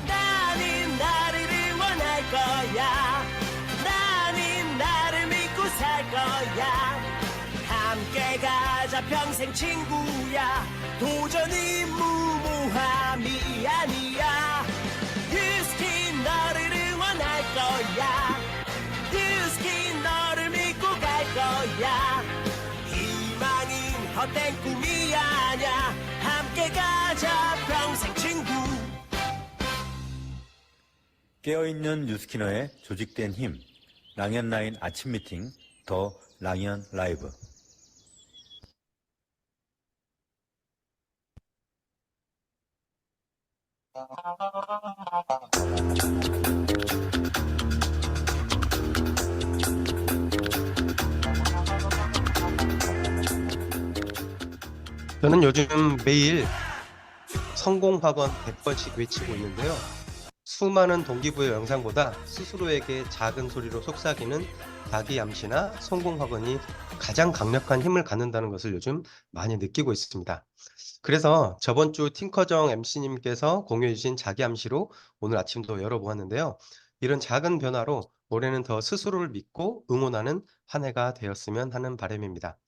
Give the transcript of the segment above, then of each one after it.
나는 나를 응원할 거야. 나는 나를 믿고 살 거야. 함께 가자 평생 친구야. 도전은 무모함이 아니야. 유스킨 너를 응원할 거야. 유스킨 너를 믿고 갈 거야. 희망은 헛된 꿈이 아냐. 함께 가자 평생 친구. 깨어있는 뉴스키너의 조직된 힘, 랑앤라인 아침 미팅, 더 랑앤 라이브. 저는 요즘 매일 성공학원 100번씩 외치고 있는데요. 수많은 동기부여 영상보다 스스로에게 작은 소리로 속삭이는 자기 암시나 성공학원이 가장 강력한 힘을 갖는다는 것을 요즘 많이 느끼고 있습니다. 그래서 저번 주 팅커정 MC님께서 공유해 주신 자기 암시로 오늘 아침도 열어보았는데요. 이런 작은 변화로 올해는 더 스스로를 믿고 응원하는 한 해가 되었으면 하는 바람입니다.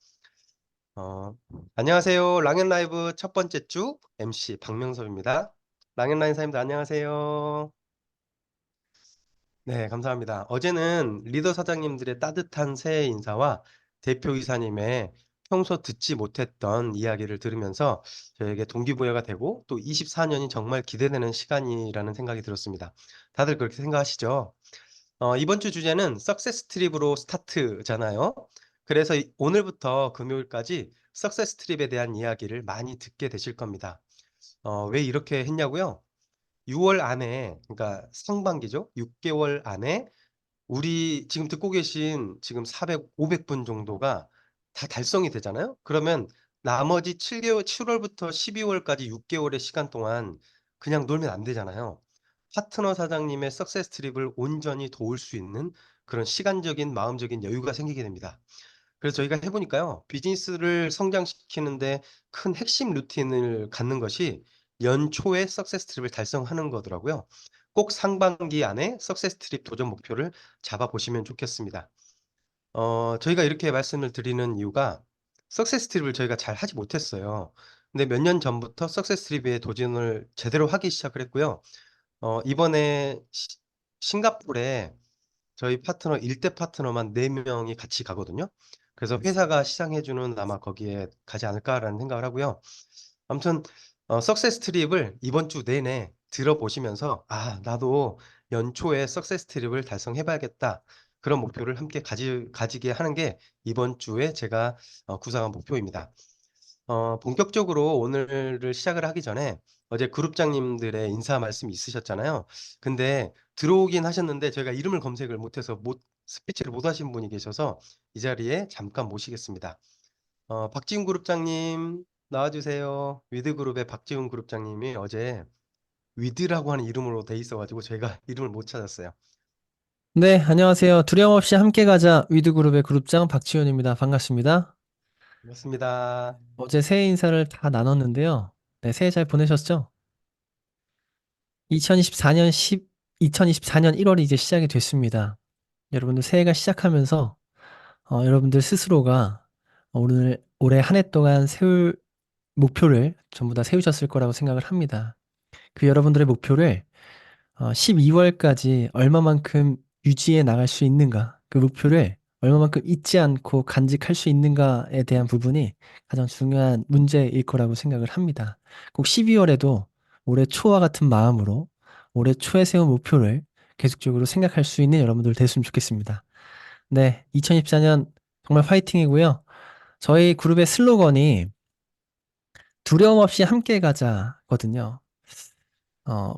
안녕하세요. 랑앤라이브 첫 번째 주 MC 박명섭입니다. 랑앤라인 사님들 안녕하세요. 네, 감사합니다. 어제는 리더 사장님들의 따뜻한 새해 인사와 대표이사님의 평소 듣지 못했던 이야기를 들으면서 저에게 동기부여가 되고 또 24년이 정말 기대되는 시간이라는 생각이 들었습니다. 다들 그렇게 생각하시죠? 이번 주 주제는 석세스 트립으로 스타트잖아요. 그래서 오늘부터 금요일까지 석세스 트립에 대한 이야기를 많이 듣게 되실 겁니다. 왜 이렇게 했냐고요? 6월 안에, 그러니까 상반기죠. 6개월 안에 우리 지금 듣고 계신 지금 400, 500분 정도가 다 달성이 되잖아요. 그러면 나머지 7개월, 7월부터 12월까지 6개월의 시간 동안 그냥 놀면 안 되잖아요. 파트너 사장님의 석세스 트립을 온전히 도울 수 있는 그런 시간적인, 마음적인 여유가 생기게 됩니다. 그래서 저희가 해보니까요, 비즈니스를 성장시키는데 큰 핵심 루틴을 갖는 것이 연초에 석세스 트립을 달성하는 거더라고요. 꼭 상반기 안에 석세스 트립 도전 목표를 잡아보시면 좋겠습니다. 저희가 이렇게 말씀을 드리는 이유가 석세스 트립을 저희가 잘 하지 못했어요. 근데 몇 년 전부터 석세스 트립에 도전을 제대로 하기 시작을 했고요. 이번에 싱가포르에 저희 파트너 1대 파트너만 4명이 같이 가거든요. 그래서 회사가 시상해 주는 아마 거기에 가지 않을까라는 생각을 하고요. 아무튼 석세스 트립을 이번 주 내내 들어보시면서 '아 나도 연초에 석세스 트립을 달성해 봐야겠다.' 그런 목표를 함께 가지게 하는 게 이번 주에 제가 구상한 목표입니다. 본격적으로 오늘을 시작을 하기 전에 어제 그룹장님들의 인사 말씀이 있으셨잖아요. 근데 들어오긴 하셨는데 저희가 이름을 검색을 못해서 스피치를 못 하신 분이 계셔서 이 자리에 잠깐 모시겠습니다. 박지훈 그룹장님 나와 주세요. 위드그룹의 박지훈 그룹장님이 어제 위드라고 하는 이름으로 돼 있어 가지고 저희가 이름을 못 찾았어요. 네, 안녕하세요. 두려움 없이 함께 가자 위드그룹의 그룹장 박지훈입니다. 반갑습니다. 반갑습니다. 어제 새해 인사를 다 나눴는데요. 네, 새해 잘 보내셨죠? 2024년 1월이 이제 시작이 됐습니다. 여러분들 새해가 시작하면서 여러분들 스스로가 올해 한 해 동안 세울 목표를 전부 다 세우셨을 거라고 생각을 합니다. 그 여러분들의 목표를 12월까지 얼마만큼 유지해 나갈 수 있는가, 그 목표를 얼마만큼 잊지 않고 간직할 수 있는가에 대한 부분이 가장 중요한 문제일 거라고 생각을 합니다. 꼭 12월에도 올해 초와 같은 마음으로 올해 초에 세운 목표를 계속적으로 생각할 수 있는 여러분들 됐으면 좋겠습니다. 네, 2024년 정말 화이팅이고요. 저희 그룹의 슬로건이 두려움 없이 함께 가자거든요.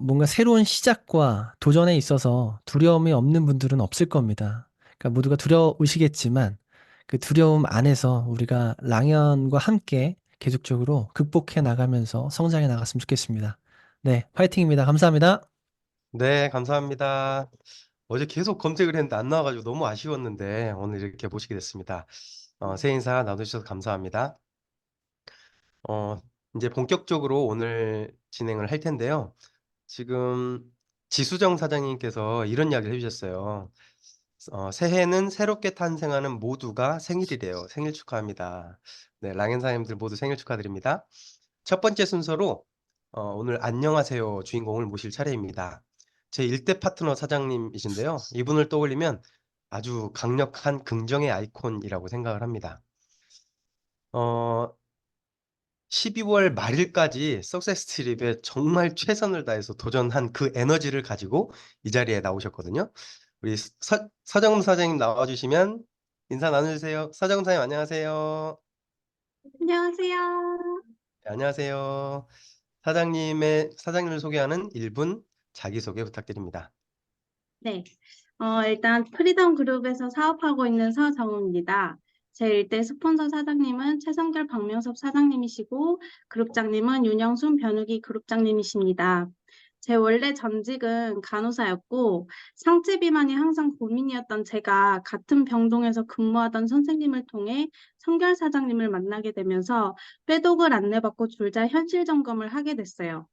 뭔가 새로운 시작과 도전에 있어서 두려움이 없는 분들은 없을 겁니다. 그러니까 모두가 두려우시겠지만 그 두려움 안에서 우리가 랑연과 함께 계속적으로 극복해 나가면서 성장해 나갔으면 좋겠습니다. 네, 파이팅입니다. 감사합니다. 네, 감사합니다. 어제 계속 검색을 했는데 안 나와 가지고 너무 아쉬웠는데 오늘 이렇게 모시게 됐습니다. 새해 인사 나눠 주셔서 감사합니다. 인제 본격적으로 오늘 진행을 할 텐데요. 지금 지수정 사장님께서 이런 이야기를 해주셨어요. 새해는 새롭게 탄생하는 모두가 생일이래요. 생일 축하합니다. 네, 랑현사님들 모두 생일 축하드립니다. 첫 번째 순서로 오늘 안녕하세요 주인공을 모실 차례입니다. 제 1대 파트너 사장님이신데요. 이분을 떠올리면 아주 강력한 긍정의 아이콘이라고 생각을 합니다. 12월 말일까지 석세스 트립에 정말 최선을 다해서 도전한 그 에너지를 가지고 이 자리에 나오셨거든요. 우리 서정무 사장님 나와주시면 인사 나눠주세요. 서정무 사장님 안녕하세요. 안녕하세요. 네, 안녕하세요. 사장님을 소개하는 1분 자기소개 부탁드립니다. 네. 일단 프리덤 그룹에서 사업하고 있는 서정우입니다. 제 일대 스폰서 사장님은 최성결 박명섭 사장님이시고 그룹장님은 윤영순 변우기 그룹장님이십니다. 제 원래 전직은 간호사였고 상체 비만이 항상 고민이었던 제가 같은 병동에서 근무하던 선생님을 통해 성결 사장님을 만나게 되면서 빼독을 안내받고 둘 다 현실 점검을 하게 됐어요.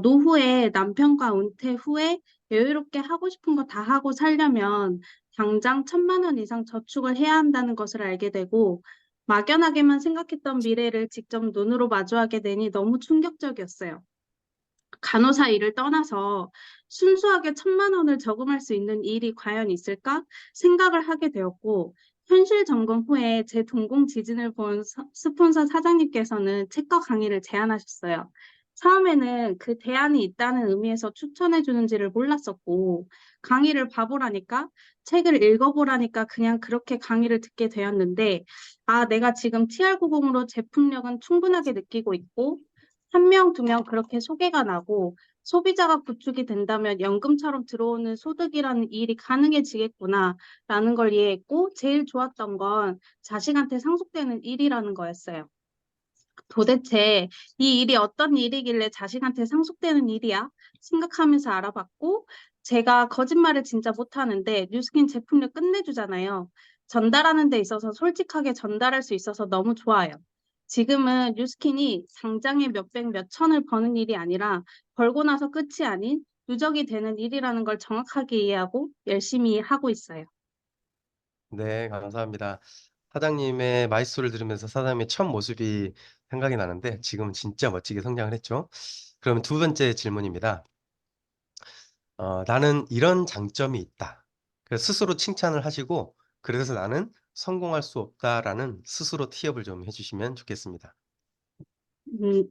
노후에 남편과 은퇴 후에 여유롭게 하고 싶은 거 다 하고 살려면 당장 1,000만 원 이상 저축을 해야 한다는 것을 알게 되고 막연하게만 생각했던 미래를 직접 눈으로 마주하게 되니 너무 충격적이었어요. 간호사 일을 떠나서 순수하게 1,000만 원을 저금할 수 있는 일이 과연 있을까 생각을 하게 되었고 현실 점검 후에 제 동공 지진을 본 스폰서 사장님께서는 책과 강의를 제안하셨어요. 처음에는 그 대안이 있다는 의미에서 추천해 주는지를 몰랐었고 강의를 봐보라니까 책을 읽어보라니까 그냥 그렇게 강의를 듣게 되었는데 내가 지금 TR90으로 제품력은 충분하게 느끼고 있고 1명, 2명 그렇게 소개가 나고 소비자가 구축이 된다면 연금처럼 들어오는 소득이라는 일이 가능해지겠구나라는 걸 이해했고 제일 좋았던 건 자식한테 상속되는 일이라는 거였어요. 도대체 이 일이 어떤 일이길래 자식한테 상속되는 일이야? 생각하면서 알아봤고 제가 거짓말을 진짜 못하는데 뉴스킨 제품력 끝내주잖아요. 전달하는 데 있어서 솔직하게 전달할 수 있어서 너무 좋아요. 지금은 뉴스킨이 상장에 몇백 몇천을 버는 일이 아니라 벌고 나서 끝이 아닌 누적이 되는 일이라는 걸 정확하게 이해하고 열심히 하고 있어요. 네, 감사합니다. 사장님의 마이스토리를 들으면서 사장님의 첫 모습이 생각이 나는데 지금은 진짜 멋지게 성장을 했죠. 그러면 두 번째 질문입니다. 나는 이런 장점이 있다. 그래서 스스로 칭찬을 하시고 그래서 나는 성공할 수 없다라는 스스로 티업을 좀 해주시면 좋겠습니다. 음,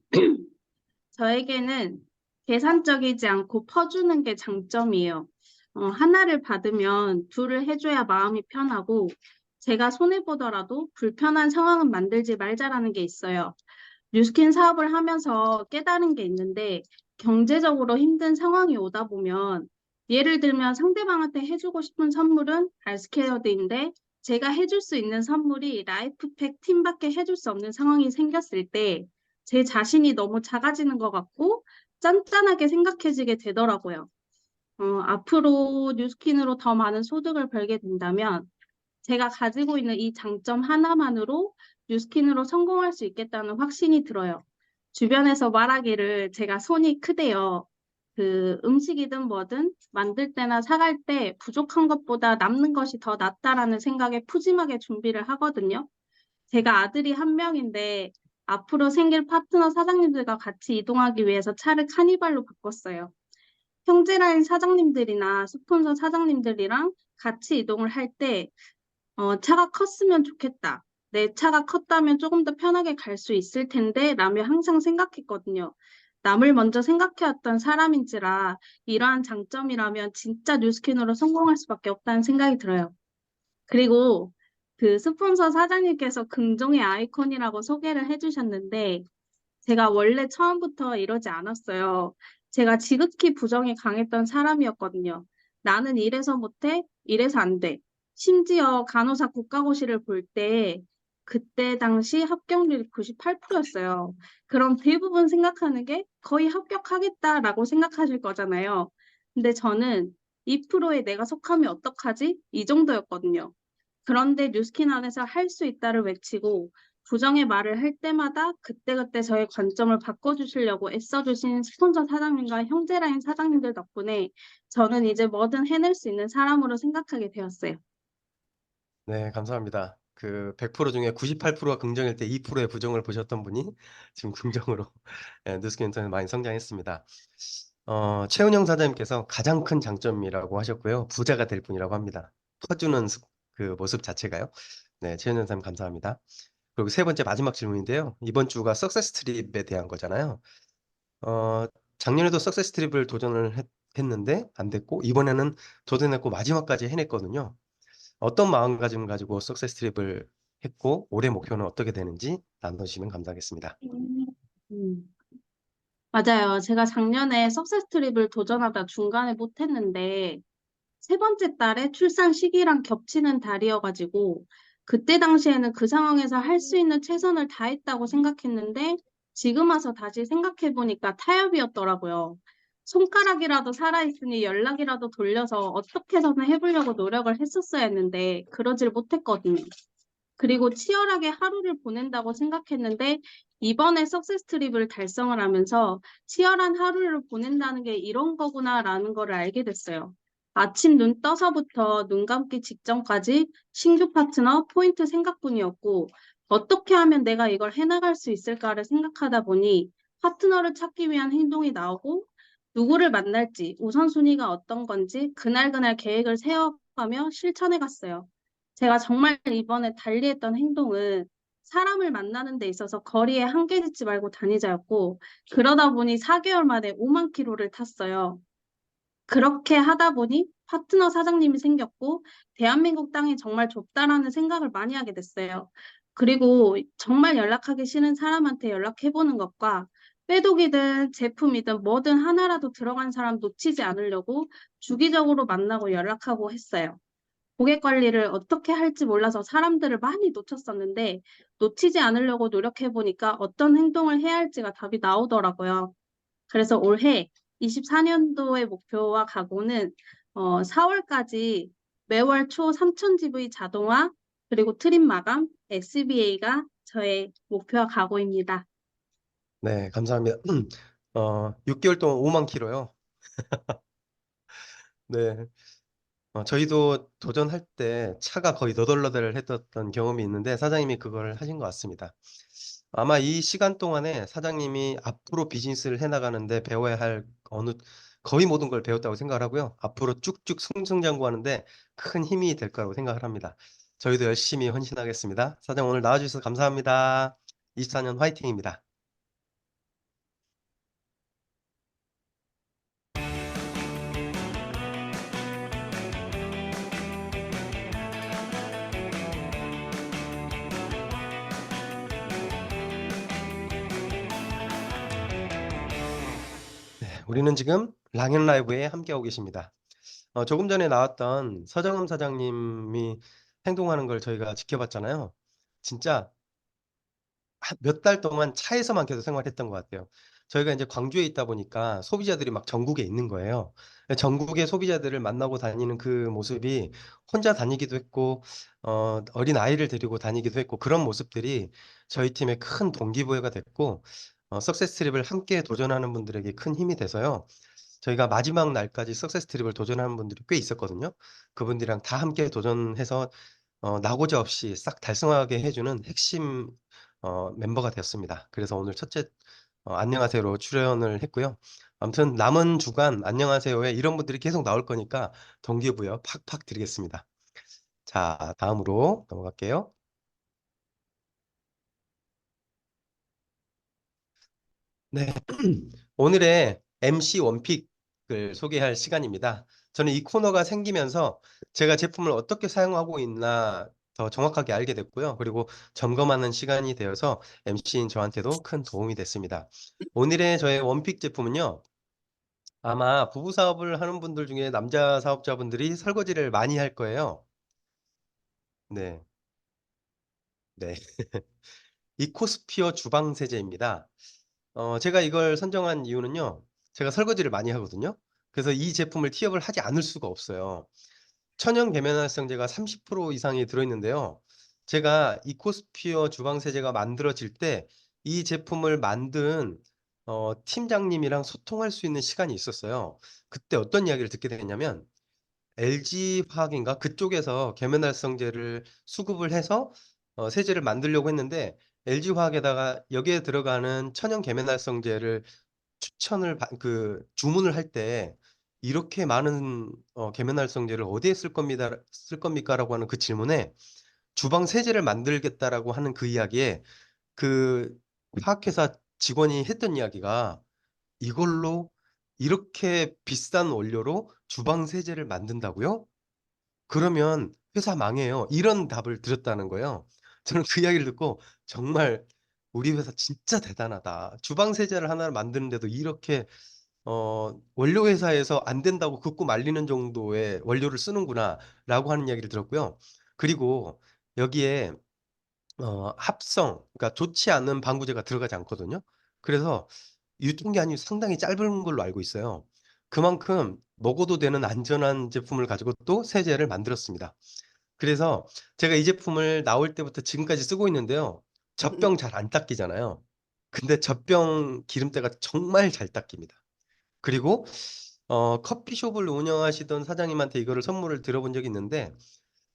저에게는 계산적이지 않고 퍼주는 게 장점이에요. 하나를 받으면 둘을 해줘야 마음이 편하고 제가 손해보더라도 불편한 상황은 만들지 말자라는 게 있어요. 뉴스킨 사업을 하면서 깨달은 게 있는데 경제적으로 힘든 상황이 오다 보면 예를 들면 상대방한테 해주고 싶은 선물은 알스케어드인데 제가 해줄 수 있는 선물이 라이프팩 팀밖에 해줄 수 없는 상황이 생겼을 때 제 자신이 너무 작아지는 것 같고 짠짠하게 생각해지게 되더라고요. 앞으로 뉴스킨으로 더 많은 소득을 벌게 된다면 제가 가지고 있는 이 장점 하나만으로 뉴스킨으로 성공할 수 있겠다는 확신이 들어요. 주변에서 말하기를 제가 손이 크대요. 그 음식이든 뭐든 만들 때나 사갈 때 부족한 것보다 남는 것이 더 낫다라는 생각에 푸짐하게 준비를 하거든요. 제가 아들이 1명인데 앞으로 생길 파트너 사장님들과 같이 이동하기 위해서 차를 카니발로 바꿨어요. 형제라인 사장님들이나 스폰서 사장님들이랑 같이 이동을 할 때 차가 컸으면 좋겠다. 내 차가 컸다면 조금 더 편하게 갈 수 있을 텐데 라며 항상 생각했거든요. 남을 먼저 생각해왔던 사람인지라 이러한 장점이라면 진짜 뉴스킨으로 성공할 수밖에 없다는 생각이 들어요. 그리고 그 스폰서 사장님께서 긍정의 아이콘이라고 소개를 해주셨는데 제가 원래 처음부터 이러지 않았어요. 제가 지극히 부정이 강했던 사람이었거든요. 나는 이래서 못해, 이래서 안 돼. 심지어 간호사 국가고시를 볼 때 그때 당시 합격률이 98%였어요. 그럼 대부분 생각하는 게 거의 합격하겠다라고 생각하실 거잖아요. 근데 저는 2%에 내가 속하면 어떡하지? 이 정도였거든요. 그런데 뉴스킨 안에서 할 수 있다를 외치고 부정의 말을 할 때마다 그때그때 저의 관점을 바꿔주시려고 애써주신 스폰서 사장님과 형제라인 사장님들 덕분에 저는 이제 뭐든 해낼 수 있는 사람으로 생각하게 되었어요. 네, 감사합니다. 그 100% 중에 98%가 긍정일 때 2%의 부정을 보셨던 분이 지금 긍정으로 뉴스캐스터는 많이 성장했습니다. 최은영 사장님께서 가장 큰 장점이라고 하셨고요. 부자가 될 분이라고 합니다. 퍼주는 그 모습 자체가요. 네, 최은영 사장님 감사합니다. 그리고 세 번째 마지막 질문인데요. 이번 주가 석세스 트립에 대한 거잖아요. 어, 작년에도 석세스 트립을 도전을 했는데 안 됐고 이번에는 도전했고 마지막까지 해냈거든요. 어떤 마음가짐을 가지고 석세스 트립을 했고 올해 목표는 어떻게 되는지 나눠주시면 감사하겠습니다. 음. 맞아요. 제가 작년에 석세스 트립을 도전하다 중간에 못했는데 세 번째 달에 출산 시기랑 겹치는 달이어가지고 그때 당시에는 그 상황에서 할 수 있는 최선을 다했다고 생각했는데 지금 와서 다시 생각해보니까 타협이었더라고요. 손가락이라도 살아있으니 연락이라도 돌려서 어떻게 해서든 해보려고 노력을 했었어야 했는데 그러질 못했거든요. 그리고 치열하게 하루를 보낸다고 생각했는데 이번에 석세스 트립을 달성을 하면서 치열한 하루를 보낸다는 게 이런 거구나라는 거를 알게 됐어요. 아침 눈 떠서부터 눈 감기 직전까지 신규 파트너 포인트 생각뿐이었고 어떻게 하면 내가 이걸 해나갈 수 있을까를 생각하다 보니 파트너를 찾기 위한 행동이 나오고 누구를 만날지 우선순위가 어떤 건지 그날그날 계획을 세워가며 실천해 갔어요. 제가 정말 이번에 달리했던 행동은 사람을 만나는 데 있어서 거리에 한계 짓지 말고 다니자였고 그러다 보니 4개월 만에 5만 킬로를 탔어요. 그렇게 하다 보니 파트너 사장님이 생겼고 대한민국 땅이 정말 좁다라는 생각을 많이 하게 됐어요. 그리고 정말 연락하기 싫은 사람한테 연락해보는 것과 빼독이든 제품이든 뭐든 하나라도 들어간 사람 놓치지 않으려고 주기적으로 만나고 연락하고 했어요. 고객 관리를 어떻게 할지 몰라서 사람들을 많이 놓쳤었는데 놓치지 않으려고 노력해보니까 어떤 행동을 해야 할지가 답이 나오더라고요. 그래서 올해 24년도의 목표와 각오는 4월까지 매월 초 3,000GV 자동화 그리고 트림 마감 SBA가 저의 목표와 각오입니다. 네, 감사합니다. 6개월 동안 5만 킬로요. 네. 저희도 도전할 때 차가 거의 너덜너덜 했었던 경험이 있는데 사장님이 그걸 하신 것 같습니다. 아마 이 시간 동안에 사장님이 앞으로 비즈니스를 해나가는데 배워야 할 거의 모든 걸 배웠다고 생각을 하고요. 앞으로 쭉쭉 승승장구하는데 큰 힘이 될 거라고 생각을 합니다. 저희도 열심히 헌신하겠습니다. 사장 오늘 나와주셔서 감사합니다. 24년 화이팅입니다. 우리는 지금 랑앤 라이브에 함께하고 계십니다. 조금 전에 나왔던 서정음 사장님이 행동하는 걸 저희가 지켜봤잖아요. 진짜 몇 달 동안 차에서만 계속 생활했던 것 같아요. 저희가 이제 광주에 있다 보니까 소비자들이 막 전국에 있는 거예요. 전국의 소비자들을 만나고 다니는 그 모습이 혼자 다니기도 했고, 어린 아이를 데리고 다니기도 했고, 그런 모습들이 저희 팀의 큰 동기부여가 됐고, 석세스 트립을 함께 도전하는 분들에게 큰 힘이 돼서요. 저희가 마지막 날까지 석세스 트립을 도전하는 분들이 꽤 있었거든요. 그분들이랑 다 함께 도전해서 낙오자 없이 싹 달성하게 해주는 핵심 멤버가 되었습니다. 그래서 오늘 첫째 안녕하세요로 출연을 했고요. 아무튼 남은 주간 안녕하세요에 이런 분들이 계속 나올 거니까 동기부여 팍팍 드리겠습니다. 자, 다음으로 넘어갈게요. 네, 오늘의 MC 원픽을 소개할 시간입니다. 저는 이 코너가 생기면서 제가 제품을 어떻게 사용하고 있나 더 정확하게 알게 됐고요. 그리고 점검하는 시간이 되어서 MC인 저한테도 큰 도움이 됐습니다. 오늘의 저의 원픽 제품은요. 아마 부부 사업을 하는 분들 중에 남자 사업자분들이 설거지를 많이 할 거예요. 네, 네. 이코스피어 주방 세제입니다. 제가 이걸 선정한 이유는요. 제가 설거지를 많이 하거든요. 그래서 이 제품을 티업을 하지 않을 수가 없어요. 천연 계면활성제가 30% 이상이 들어있는데요. 제가 이코스피어 주방 세제가 만들어질 때 이 제품을 만든 팀장님이랑 소통할 수 있는 시간이 있었어요. 그때 어떤 이야기를 듣게 됐냐면 LG화학인가 그쪽에서 계면활성제를 수급을 해서 세제를 만들려고 했는데 LG화학에다가 여기에 들어가는 천연 계면활성제를 주문을 할 때 "이렇게 많은 계면활성제를 어디에 쓸 겁니까?"라고 하는 그 질문에 "주방 세제를 만들겠다."라고 하는 그 이야기에 그 화학회사 직원이 했던 이야기가 "이걸로 이렇게 비싼 원료로 주방 세제를 만든다고요? 그러면 회사 망해요." 이런 답을 드렸다는 거예요. 저는 그 이야기를 듣고 정말 '우리 회사 진짜 대단하다. 주방 세제를 하나를 만드는데도 이렇게 원료 회사에서 안 된다고 긋고 말리는 정도의 원료를 쓰는구나.'라고 하는 이야기를 들었고요. 그리고 여기에 합성 그러니까 좋지 않은 방부제가 들어가지 않거든요. 그래서 유통기한이 상당히 짧은 걸로 알고 있어요. 그만큼 먹어도 되는 안전한 제품을 가지고 또 세제를 만들었습니다. 그래서 제가 이 제품을 나올 때부터 지금까지 쓰고 있는데요. 젖병 잘 안 닦이잖아요. 근데 젖병 기름때가 정말 잘 닦입니다. 그리고 커피숍을 운영하시던 사장님한테 이거를 선물을 드려 본 적이 있는데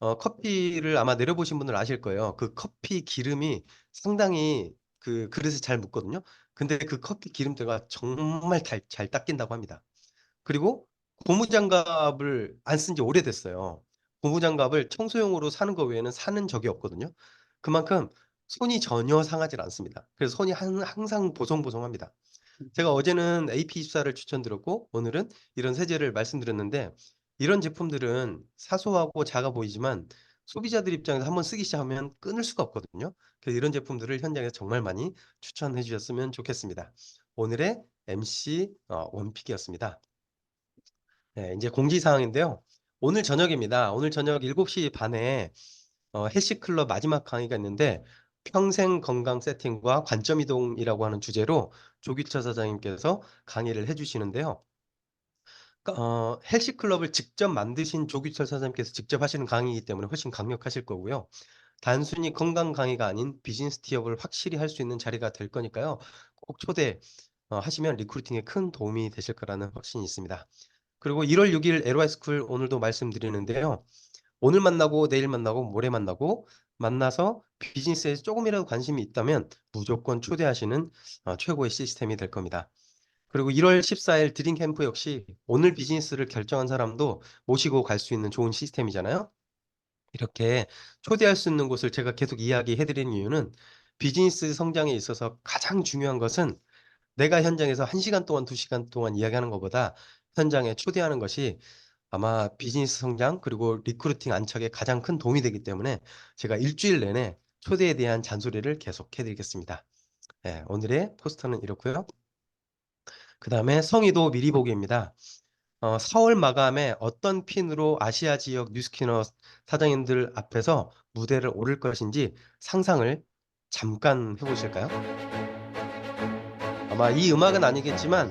커피를 아마 내려 보신 분들은 아실 거예요. 그 커피 기름이 상당히 그 그릇에 잘 묻거든요. 근데 그 커피 기름때가 정말 잘 닦인다고 합니다. 그리고 고무장갑을 안 쓴 지 오래됐어요. 고무장갑을 청소용으로 사는 거 외에는 사는 적이 없거든요. 그만큼 손이 전혀 상하질 않습니다. 그래서 손이 항상 보송보송합니다. 제가 어제는 AP24를 추천드렸고 오늘은 이런 세제를 말씀드렸는데 이런 제품들은 사소하고 작아 보이지만 소비자들 입장에서 한번 쓰기 시작하면 끊을 수가 없거든요. 그래서 이런 제품들을 현장에서 정말 많이 추천해 주셨으면 좋겠습니다. 오늘의 MC 원픽이었습니다. 네, 인제 공지사항인데요. 오늘 저녁입니다. 오늘 저녁 7시 반에 해시클럽 마지막 강의가 있는데 평생 건강 세팅과 관점 이동이라고 하는 주제로 조규철 사장님께서 강의를 해 주시는데요. 헬스클럽을 직접 만드신 조규철 사장님께서 직접 하시는 강의이기 때문에 훨씬 강력하실 거고요. 단순히 건강 강의가 아닌 비즈니스 티업을 확실히 할 수 있는 자리가 될 거니까요. 꼭 초대 하시면 리크루팅에 큰 도움이 되실 거라는 확신이 있습니다. 그리고 1월 6일 LY 스쿨 오늘도 말씀드리는데요. 오늘 만나고 내일 만나고 모레 만나고 만나서 비즈니스에 쪼금이라도 관심이 있다면 무조건 초대하시는 최고의 시스템이 될 겁니다. 그리고 1월 14일 드림 캠프 역시 오늘 비즈니스를 결정한 사람도 모시고 갈 수 있는 좋은 시스템이잖아요. 이렇게 초대할 수 있는 곳을 제가 계속 이야기해 드리는 이유는 비즈니스 성장에 있어서 가장 중요한 것은 내가 현장에서 1 시간 동안 2 시간 동안 이야기하는 것보다 현장에 초대하는 것이 아마 비즈니스 성장 그리고 리크루팅 안착에 가장 큰 도움이 되기 때문에 제가 1 주일 내내 초대에 대한 잔소리를 계속해 드리겠습니다. 네, 오늘의 포스터는 이렇고요. 그다음에 성의도 미리 보기입니다. 4월 마감에 어떤 핀으로 아시아 지역 뉴스캐너 사장님들 앞에서 무대를 오를 것인지 상상을 잠깐 해 보실까요? 아마 이 음악은 아니겠지만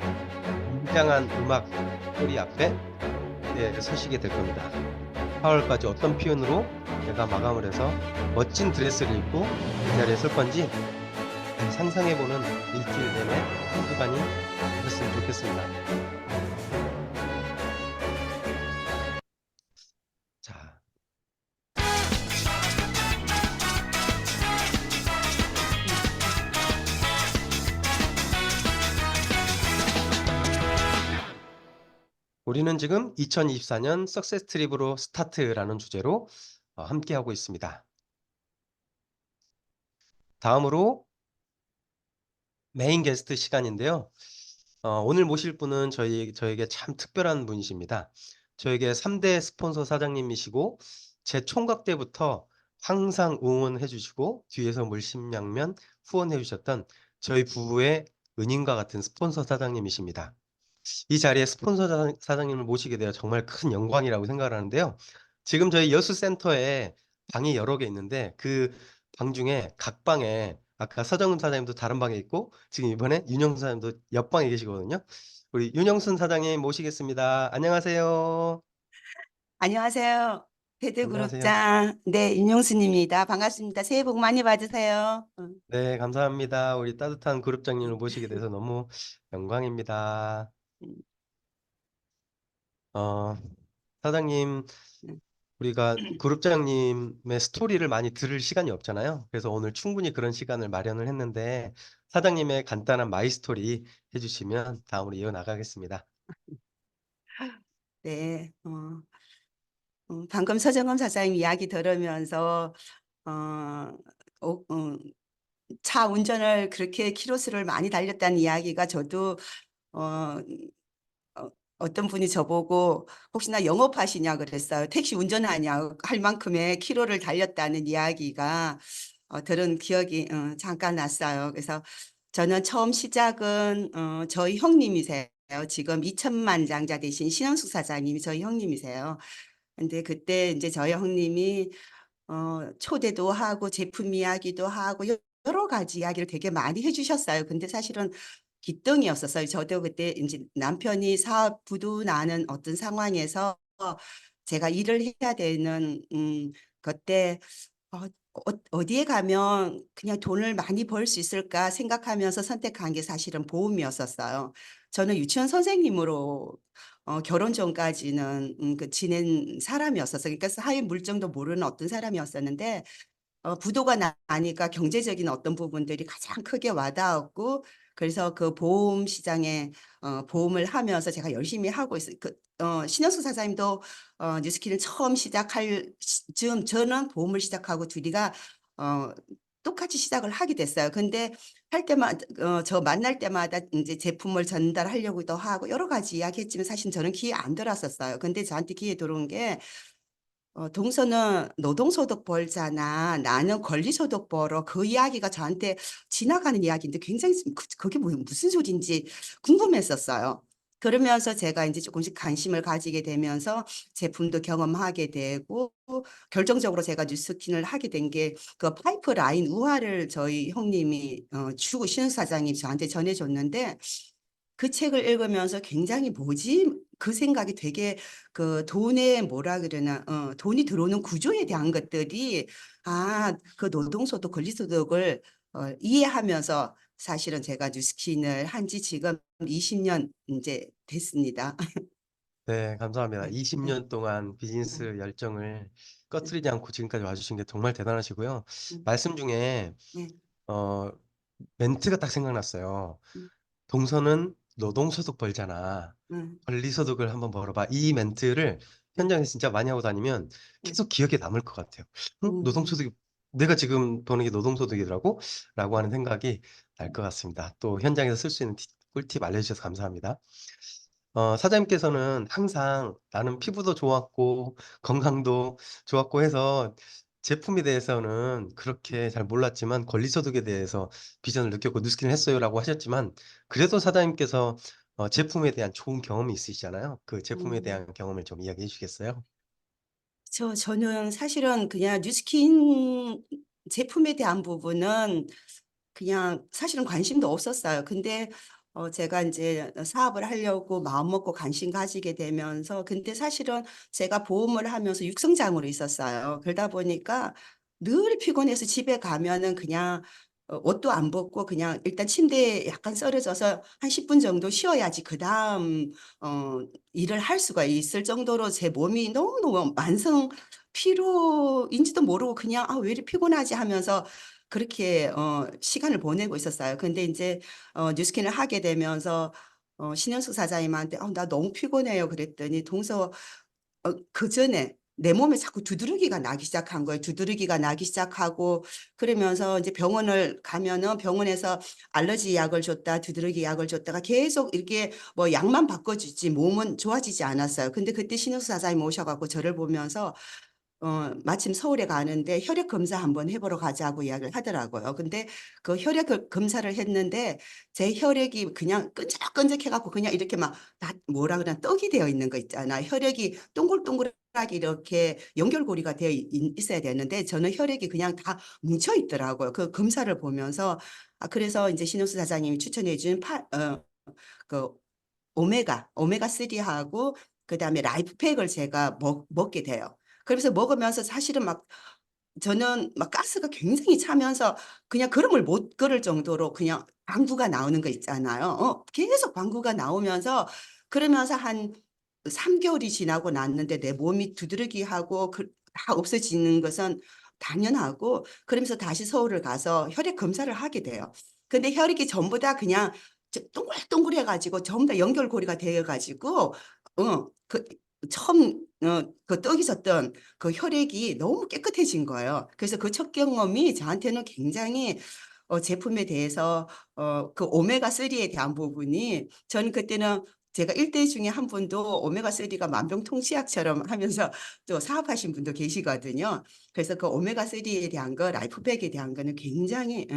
웅장한 음악 소리 앞에 서시게 될 겁니다. 4월까지 어떤 표현으로 내가 마감을 해서 멋진 드레스를 입고 이 자리에 설 건지 상상해 보는 일주일 내내 한 주간이 되셨으면 좋겠습니다. 자. 우리는 지금 2024년 석세스 트립으로 스타트라는 주제로 함께하고 있습니다. 다음으로 메인 게스트 시간인데요. 오늘 모실 분은 저에게 참 특별한 분이십니다. 저에게 3대 스폰서 사장님이시고 제 총각 때부터 항상 응원해 주시고 뒤에서 물심양면 후원해 주셨던 저희 부부의 은인과 같은 스폰서 사장님이십니다. 이 자리에 스폰서 사장님을 모시게 되어 정말 큰 영광이라고 생각을 하는데요. 지금 저희 여수센터에 방이 여러 개 있는데 그 방 중에 각 방에 아까 서정훈 사장님도 다른 방에 있고 지금 이번에 윤영순 사장님도 옆 방에 계시거든요. 우리 윤영순 사장님 모시겠습니다. 안녕하세요. 안녕하세요. 테드 안녕하세요. 그룹장, 네, 윤용순입니다. 반갑습니다. 새해 복 많이 받으세요. 네, 감사합니다. 우리 따뜻한 그룹장님을 모시게 돼서 너무 영광입니다. 음, 어, 사장님, 음. 우리가 그룹장님의 스토리를 많이 들을 시간이 없잖아요. 그래서 오늘 충분히 그런 시간을 마련을 했는데, 사장님의 간단한 마이 스토리 해주시면 다음으로 이어나가겠습니다. 네, 방금 서정검 사장님 이야기 들으면서, 어, 어, 어, 차 운전을 그렇게 키로수를 많이 달렸다는 이야기가 저도, 어, 어떤 분이 저보고 혹시나 영업하시냐 그랬어요. 택시 운전하냐 할 만큼의 키로를 달렸다는 이야기가 들은 기억이 잠깐 났어요. 그래서 저는 처음 시작은 저희 형님이세요. 지금 2천만 장자 되신 신원숙 사장님이 저희 형님이세요. 근데 그때 이제 저희 형님이 초대도 하고 제품 이야기도 하고 여러 가지 이야기를 되게 많이 해주셨어요. 근데 사실은 기똥이었었어요. 저도 그때 이제 남편이 사업 부도나는 어떤 상황에서 제가 일을 해야 되는 그때 어디에 가면 그냥 돈을 많이 벌 수 있을까 생각하면서 선택한 게 사실은 보험이었었어요. 저는 유치원 선생님으로 결혼 전까지는 그 지낸 사람이었었어요. 그러니까 사회 물정도 모르는 어떤 사람이었었는데 부도가 나니까 경제적인 어떤 부분들이 가장 크게 와닿았고 그래서 그 보험 시장에 보험을 하면서 제가 열심히 하고 있어요. 신현수 사장님도 뉴스키를 처음 시작할 즈음 저는 보험을 시작하고 둘이가 똑같이 시작을 하게 됐어요. 근데 할 때마다 저 만날 때마다 이제 제품을 전달하려고도 하고 여러 가지 이야기했지만 사실 저는 기회 안 들었었어요. 근데 저한테 기회 들어온 게 동서는 노동소득 벌잖아. 나는 권리소득 벌어. 그 이야기가 저한테 지나가는 이야기인데 굉장히 그게 무슨 소리인지 궁금했었어요. 그러면서 제가 이제 조금씩 관심을 가지게 되면서 제품도 경험하게 되고 결정적으로 제가 뉴스킨을 하게 된 게 그 파이프라인 우화를 저희 형님이 주고 신은 사장님이 저한테 전해줬는데 그 책을 읽으면서 굉장히 뭐지? 그 생각이 되게 그 돈에 뭐라 그러나 돈이 들어오는 구조에 대한 것들이 그 노동소득 권리소득을 이해하면서 사실은 제가 뉴스킨을 한 지 지금 20년 이제 됐습니다. 네, 감사합니다. 네, 20년 동안 네, 비즈니스 열정을 네, 꺼트리지 않고 지금까지 와주신 게 정말 대단하시고요. 네, 말씀 중에 네, 어, 멘트가 딱 생각났어요. 동서는 노동소득 벌잖아. 권리소득을 한번 벌어봐. 이 멘트를 현장에서 진짜 많이 하고 다니면 계속 기억에 남을 것 같아요. 노동소득이 내가 지금 버는 게 노동소득이더라고? 라고 하는 생각이 날 것 같습니다. 또 현장에서 쓸 수 있는 꿀팁 알려주셔서 감사합니다. 사장님께서는 항상 나는 피부도 좋았고 건강도 좋았고 해서 제품에 대해서는 그렇게 잘 몰랐지만 권리소득에 대해서 비전을 느꼈고 뉴스킨을 했어요라고 하셨지만 그래도 사장님께서 제품에 대한 좋은 경험이 있으시잖아요. 그 제품에 대한 경험을 좀 이야기해 주시겠어요? 저는 사실은 그냥 뉴스킨 제품에 대한 부분은 그냥 사실은 관심도 없었어요. 근데 제가 이제 사업을 하려고 마음먹고 관심 가지게 되면서 근데 사실은 제가 보험을 하면서 육성장으로 있었어요. 그러다 보니까 늘 피곤해서 집에 가면은 그냥 옷도 안 벗고 그냥 일단 침대에 약간 쓰러져서 한 10분 정도 쉬어야지 그다음 일을 할 수가 있을 정도로 제 몸이 너무너무 만성 피로인지도 모르고 그냥 왜 이렇게 피곤하지 하면서 그렇게 시간을 보내고 있었어요. 근데 이제 뉴스킨을 하게 되면서 신현숙 사장님한테 나 너무 피곤해요 그랬더니 동서 그전에 내 몸에 자꾸 두드러기가 나기 시작한 거예요. 두드러기가 나기 시작하고 그러면서 이제 병원을 가면은 병원에서 알러지 약을 줬다, 두드러기 약을 줬다가 계속 이렇게 뭐 약만 바꿔주지 몸은 좋아지지 않았어요. 근데 그때 신현숙 사장님 오셔갖고 저를 보면서 마침 서울에 가는데 혈액 검사 한번 해보러 가자고 이야기를 하더라고요. 근데 그 혈액 검사를 했는데 제 혈액이 그냥 끈적끈적해갖고 그냥 이렇게 막 다 뭐라 그러나 떡이 되어 있는 거 있잖아. 혈액이 동글동글하게 이렇게 연결고리가 되어 있어야 되는데 저는 혈액이 그냥 다 뭉쳐 있더라고요. 그 검사를 보면서 그래서 이제 신호수 사장님이 추천해 준 그 오메가 3하고 그다음에 라이프팩을 제가 먹게 돼요. 그러면서 먹으면서 사실은 막 저는 막 가스가 굉장히 차면서 그냥 걸음을 못 걸을 정도로 그냥 방구가 나오는 거 있잖아요. 계속 방구가 나오면서 그러면서 한 3개월이 지나고 났는데 내 몸이 두드러기하고 다 없어지는 것은 당연하고 그러면서 다시 서울을 가서 혈액 검사를 하게 돼요. 근데 혈액이 전부 다 그냥 동글동글해 가지고 전부 다 연결고리가 되어 가지고 그 처음 그 떡 있었던 그 혈액이 너무 깨끗해진 거예요. 그래서 그 첫 경험이 저한테는 굉장히 제품에 대해서 그 오메가3에 대한 부분이 저는 그때는 제가 일대 중에 한 분도 오메가3가 만병통치약처럼 하면서 또 사업하신 분도 계시거든요. 그래서 그 오메가3에 대한 거, 라이프백에 대한 거는 굉장히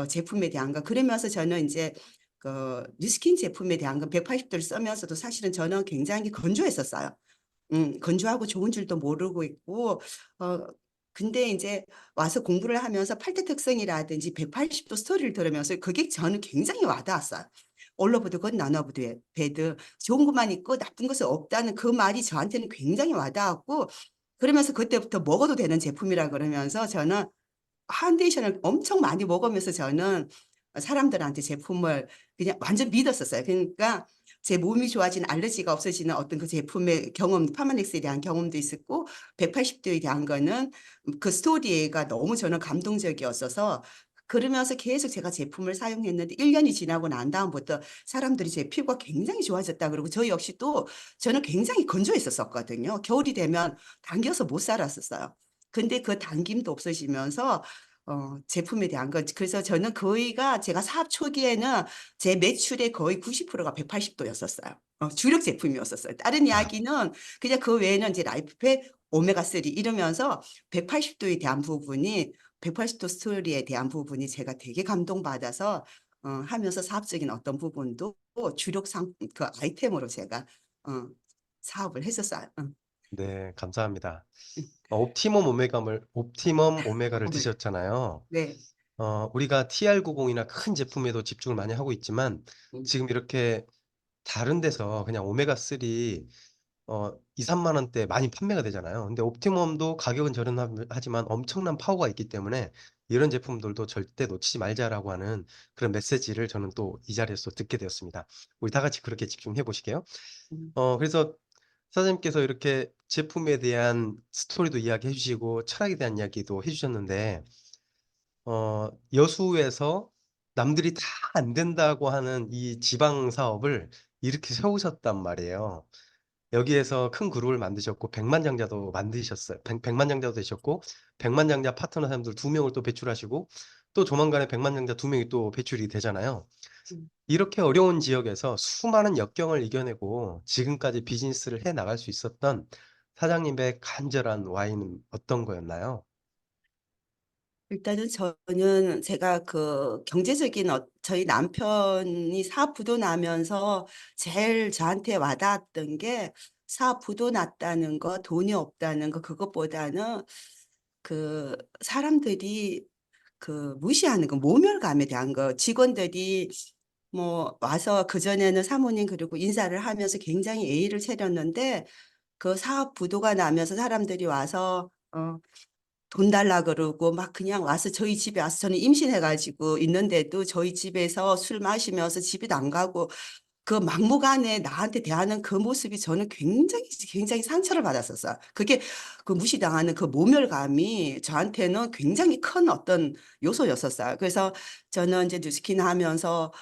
제품에 대한 거 그러면서 저는 이제 그 뉴스킨 제품에 대한 건 180도를 쓰면서도 사실은 저는 굉장히 건조했었어요. 건조하고 좋은 줄도 모르고 있고 근데 인제 와서 공부를 하면서 8대 특성이라든지 180도 스토리를 들으면서 그게 저는 굉장히 와 닿았어요. All of the good, none of the bad. 좋은 것만 있고 나쁜 것은 없다는 그 말이 저한테는 굉장히 와 닿았고 그러면서 그때부터 먹어도 되는 제품이라 그러면서 저는 파운데이션을 엄청 많이 먹으면서 저는 사람들한테 제품을 그냥 완전 믿었었어요. 그러니까 제 몸이 좋아지는 알레르기가 없어지는 어떤 그 제품의 경험 파마넥스에 대한 경험도 있었고 180도에 대한 거는 그 스토리가 너무 저는 감동적이었어서 그러면서 계속 제가 제품을 사용했는데 1 년이 지나고 난 다음부터 사람들이 제 피부가 굉장히 좋아졌다 그러고 저 역시 또 저는 굉장히 건조했었거든요. 겨울이 되면 당겨서 못 살았었어요. 근데 그 당김도 없어지면서 제품에 대한 것 그래서 저는 거의가 제가 사업 초기에는 제 매출의 거의 90%가 180도 였었어요. 주력 제품이었었어요. 다른 아. 이야기는 그냥 그 외에는 이제 라이프팩, 오메가3 이러면서 180도에 대한 부분이 180도 스토리에 대한 부분이 제가 되게 감동받아서 하면서 사업적인 어떤 부분도 주력 그 아이템으로 제가 어 사업을 했었어요. 네, 감사합니다. 음. 옵티멈 오메가를 오메가. 드셨잖아요. 네. 우리가 TR90이나 큰 제품에도 집중을 많이 하고 있지만 음. 지금 이렇게 다른 데서 그냥 오메가3 2-3만 원대 많이 판매가 되잖아요. 근데 옵티멈도 가격은 저렴하지만 엄청난 파워가 있기 때문에 이런 제품들도 절대 놓치지 말자라고 하는 그런 메시지를 저는 또 이 자리에서 듣게 되었습니다. 우리 다 같이 그렇게 집중해 보시게요. 음. 그래서 사장님께서 이렇게 제품에 대한 스토리도 이야기해 주시고 철학에 대한 이야기도 해 주셨는데 여수에서 남들이 다 안 된다고 하는 이 지방 사업을 이렇게 세우셨단 말이에요. 여기에서 큰 그룹을 만드셨고 백만장자도 만드셨어요. 백만장자도 되셨고 백만장자 파트너 사람들 2명을 또 배출하시고 또 조만간에 백만장자 2명이 또 배출이 되잖아요. 음. 이렇게 어려운 지역에서 수많은 역경을 이겨내고 지금까지 비즈니스를 해 나갈 수 있었던 사장님의 간절한 와인은 어떤 거였나요? 일단은 저는 제가 그 경제적인 저희 남편이 사업 부도 나면서 제일 저한테 와 닿았던 게 사업 부도 났다는 거, 돈이 없다는 거 그것보다는 그 사람들이 그 무시하는 거, 모멸감에 대한 거. 직원들이 뭐 와서 그전에는 사모님 그리고 인사를 하면서 굉장히 예의를 차렸는데 그 사업 부도가 나면서 사람들이 와서 돈 달라 그러고 막 그냥 와서 저희 집에 와서 저는 임신해 가지고 있는데도 저희 집에서 술 마시면서 집에도 안 가고 그 막무가내 나한테 대하는 그 모습이 저는 굉장히 상처를 받았었어요. 그게 그 무시당하는 그 모멸감이 저한테는 굉장히 큰 어떤 요소였었어요. 그래서 저는 이제 뉴스킨 하면서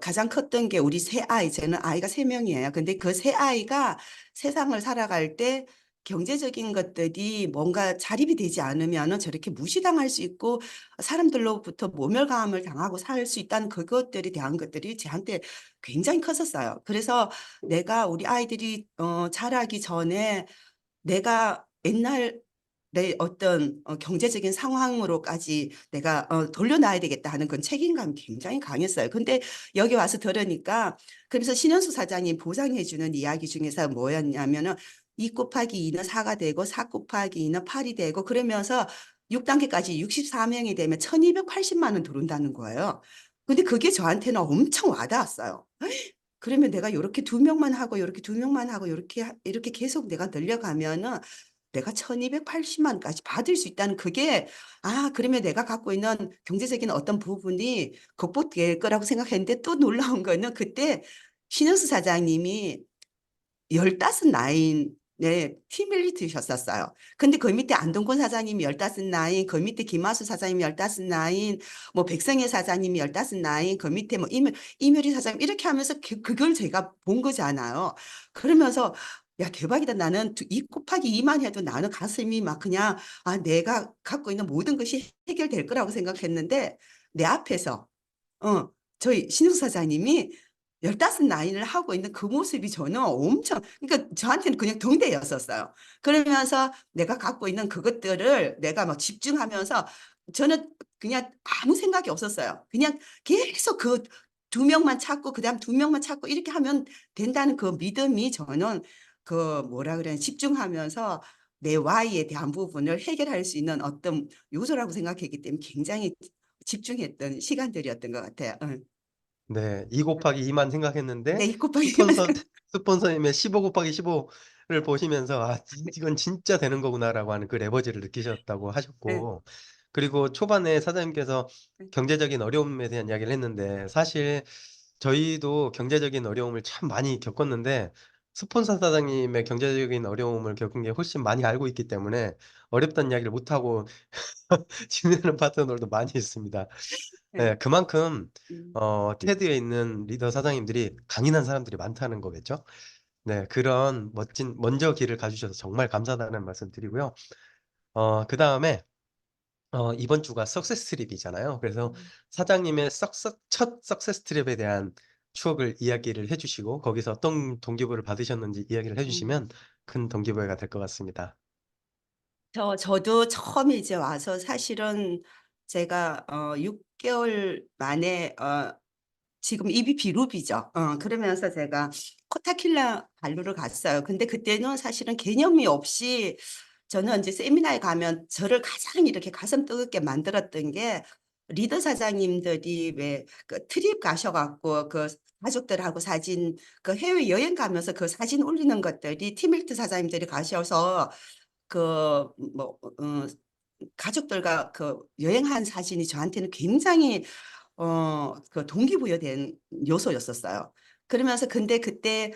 가장 컸던 게 우리 새 아이 저는 아이가 3 명이에요. 근데 그 새 아이가 세상을 살아갈 때 경제적인 것들이 뭔가 자립이 되지 않으면은 저렇게 무시당할 수 있고 사람들로부터 모멸감을 당하고 살 수 있다는 그것들에 대한 것들이 저한테 굉장히 컸었어요. 그래서 내가 우리 아이들이 자라기 전에 내가 옛날 내 어떤 경제적인 상황으로까지 내가 돌려놔야 되겠다 하는 그런 책임감이 굉장히 강했어요. 근데 여기 와서 들으니까 그래서 신현수 사장님 보상해 주는 이야기 중에서 뭐였냐면은 2 곱하기 2는 4가 되고 4 곱하기 2는 8이 되고 그러면서 6 단계까지 64명이 되면 1,280만 원 들어온다는 거예요. 근데 그게 저한테는 엄청 와 닿았어요. 그러면 내가 요렇게 2 명만 하고 요렇게 2 명만 하고 요렇게 이렇게 계속 내가 늘려가면은 내가 1280만까지 받을 수 있다는 그게 그러면 내가 갖고 있는 경제적인 어떤 부분이 극복될 거라고 생각했는데 또 놀라운 거는 그때 신영수 사장님이 15 라인의 팀을 리드셨었어요. 근데 그 밑에 안동권 사장님이 15 라인, 그 밑에 김하수 사장님이 15 라인, 뭐 백성혜 사장님이 15 라인, 그 밑에 뭐 이묘리 사장님 이렇게 하면서 그걸 제가 본 거잖아요. 그러면서 야, 대박이다. 나는 2 곱하기 2만 해도 나는 가슴이 막 그냥 내가 갖고 있는 모든 것이 해결될 거라고 생각했는데 내 앞에서 저희 신우 사장님이 15 라인을 하고 있는 그 모습이 저는 엄청 그러니까 저한테는 그냥 등대였었어요. 그러면서 내가 갖고 있는 그것들을 내가 막 집중하면서 저는 그냥 아무 생각이 없었어요. 그냥 계속 그 2명만 찾고 그다음 2명만 찾고 이렇게 하면 된다는 그 믿음이 저는 그 뭐라 그래야 집중하면서 내 Y에 대한 부분을 해결할 수 있는 어떤 요소라고 생각했기 때문에 굉장히 집중했던 시간들이었던 것 같아요. 네. 2 곱하기 2만 생각했는데 네. 2 곱하기 2만 스폰서님의 15 곱하기 15를 보시면서 '아 이건 진짜 되는 거구나.'라고 하는 그 레버지를 느끼셨다고 네. 하셨고 그리고 초반에 사장님께서 네. 경제적인 어려움에 대한 이야기를 했는데 사실 저희도 경제적인 어려움을 참 많이 겪었는데 스폰서 사장님의 경제적인 어려움을 겪은 게 훨씬 많이 알고 있기 때문에 어렵다는 이야기를 못 하고 지내는 파트너들도 많이 있습니다. 네. 네. 그만큼 음. 테드에 있는 리더 사장님들이 강인한 사람들이 많다는 거겠죠. 네. 그런 멋진 먼저 길을 가 주셔서 정말 감사하다는 말씀 드리고요. 그다음에 이번 주가 석세스 트립이잖아요. 그래서 사장님의 첫 석세스 트립에 대한 추억을 이야기를 해 주시고 거기서 어떤 동기부여를 받으셨는지 이야기를 해 주시면 큰 동기부여가 될 것 같습니다. 저도 처음에 이제 와서 사실은 제가 6 개월 만에 지금 EVP 루비죠. 그러면서 제가 코타킬라 발루를 갔어요. 근데 그때는 사실은 개념이 없이 저는 이제 세미나에 가면 저를 가장 이렇게 가슴 뜨겁게 만들었던 게 리더 사장님들이 왜 그 트립 가셔 갖고 그 가족들하고 사진 그 해외여행 가면서 그 사진 올리는 것들이 팀힐트 사장님들이 가셔서 그 뭐 가족들과 그 여행한 사진이 저한테는 굉장히 그 동기부여된 요소였었어요. 그러면서 근데 그때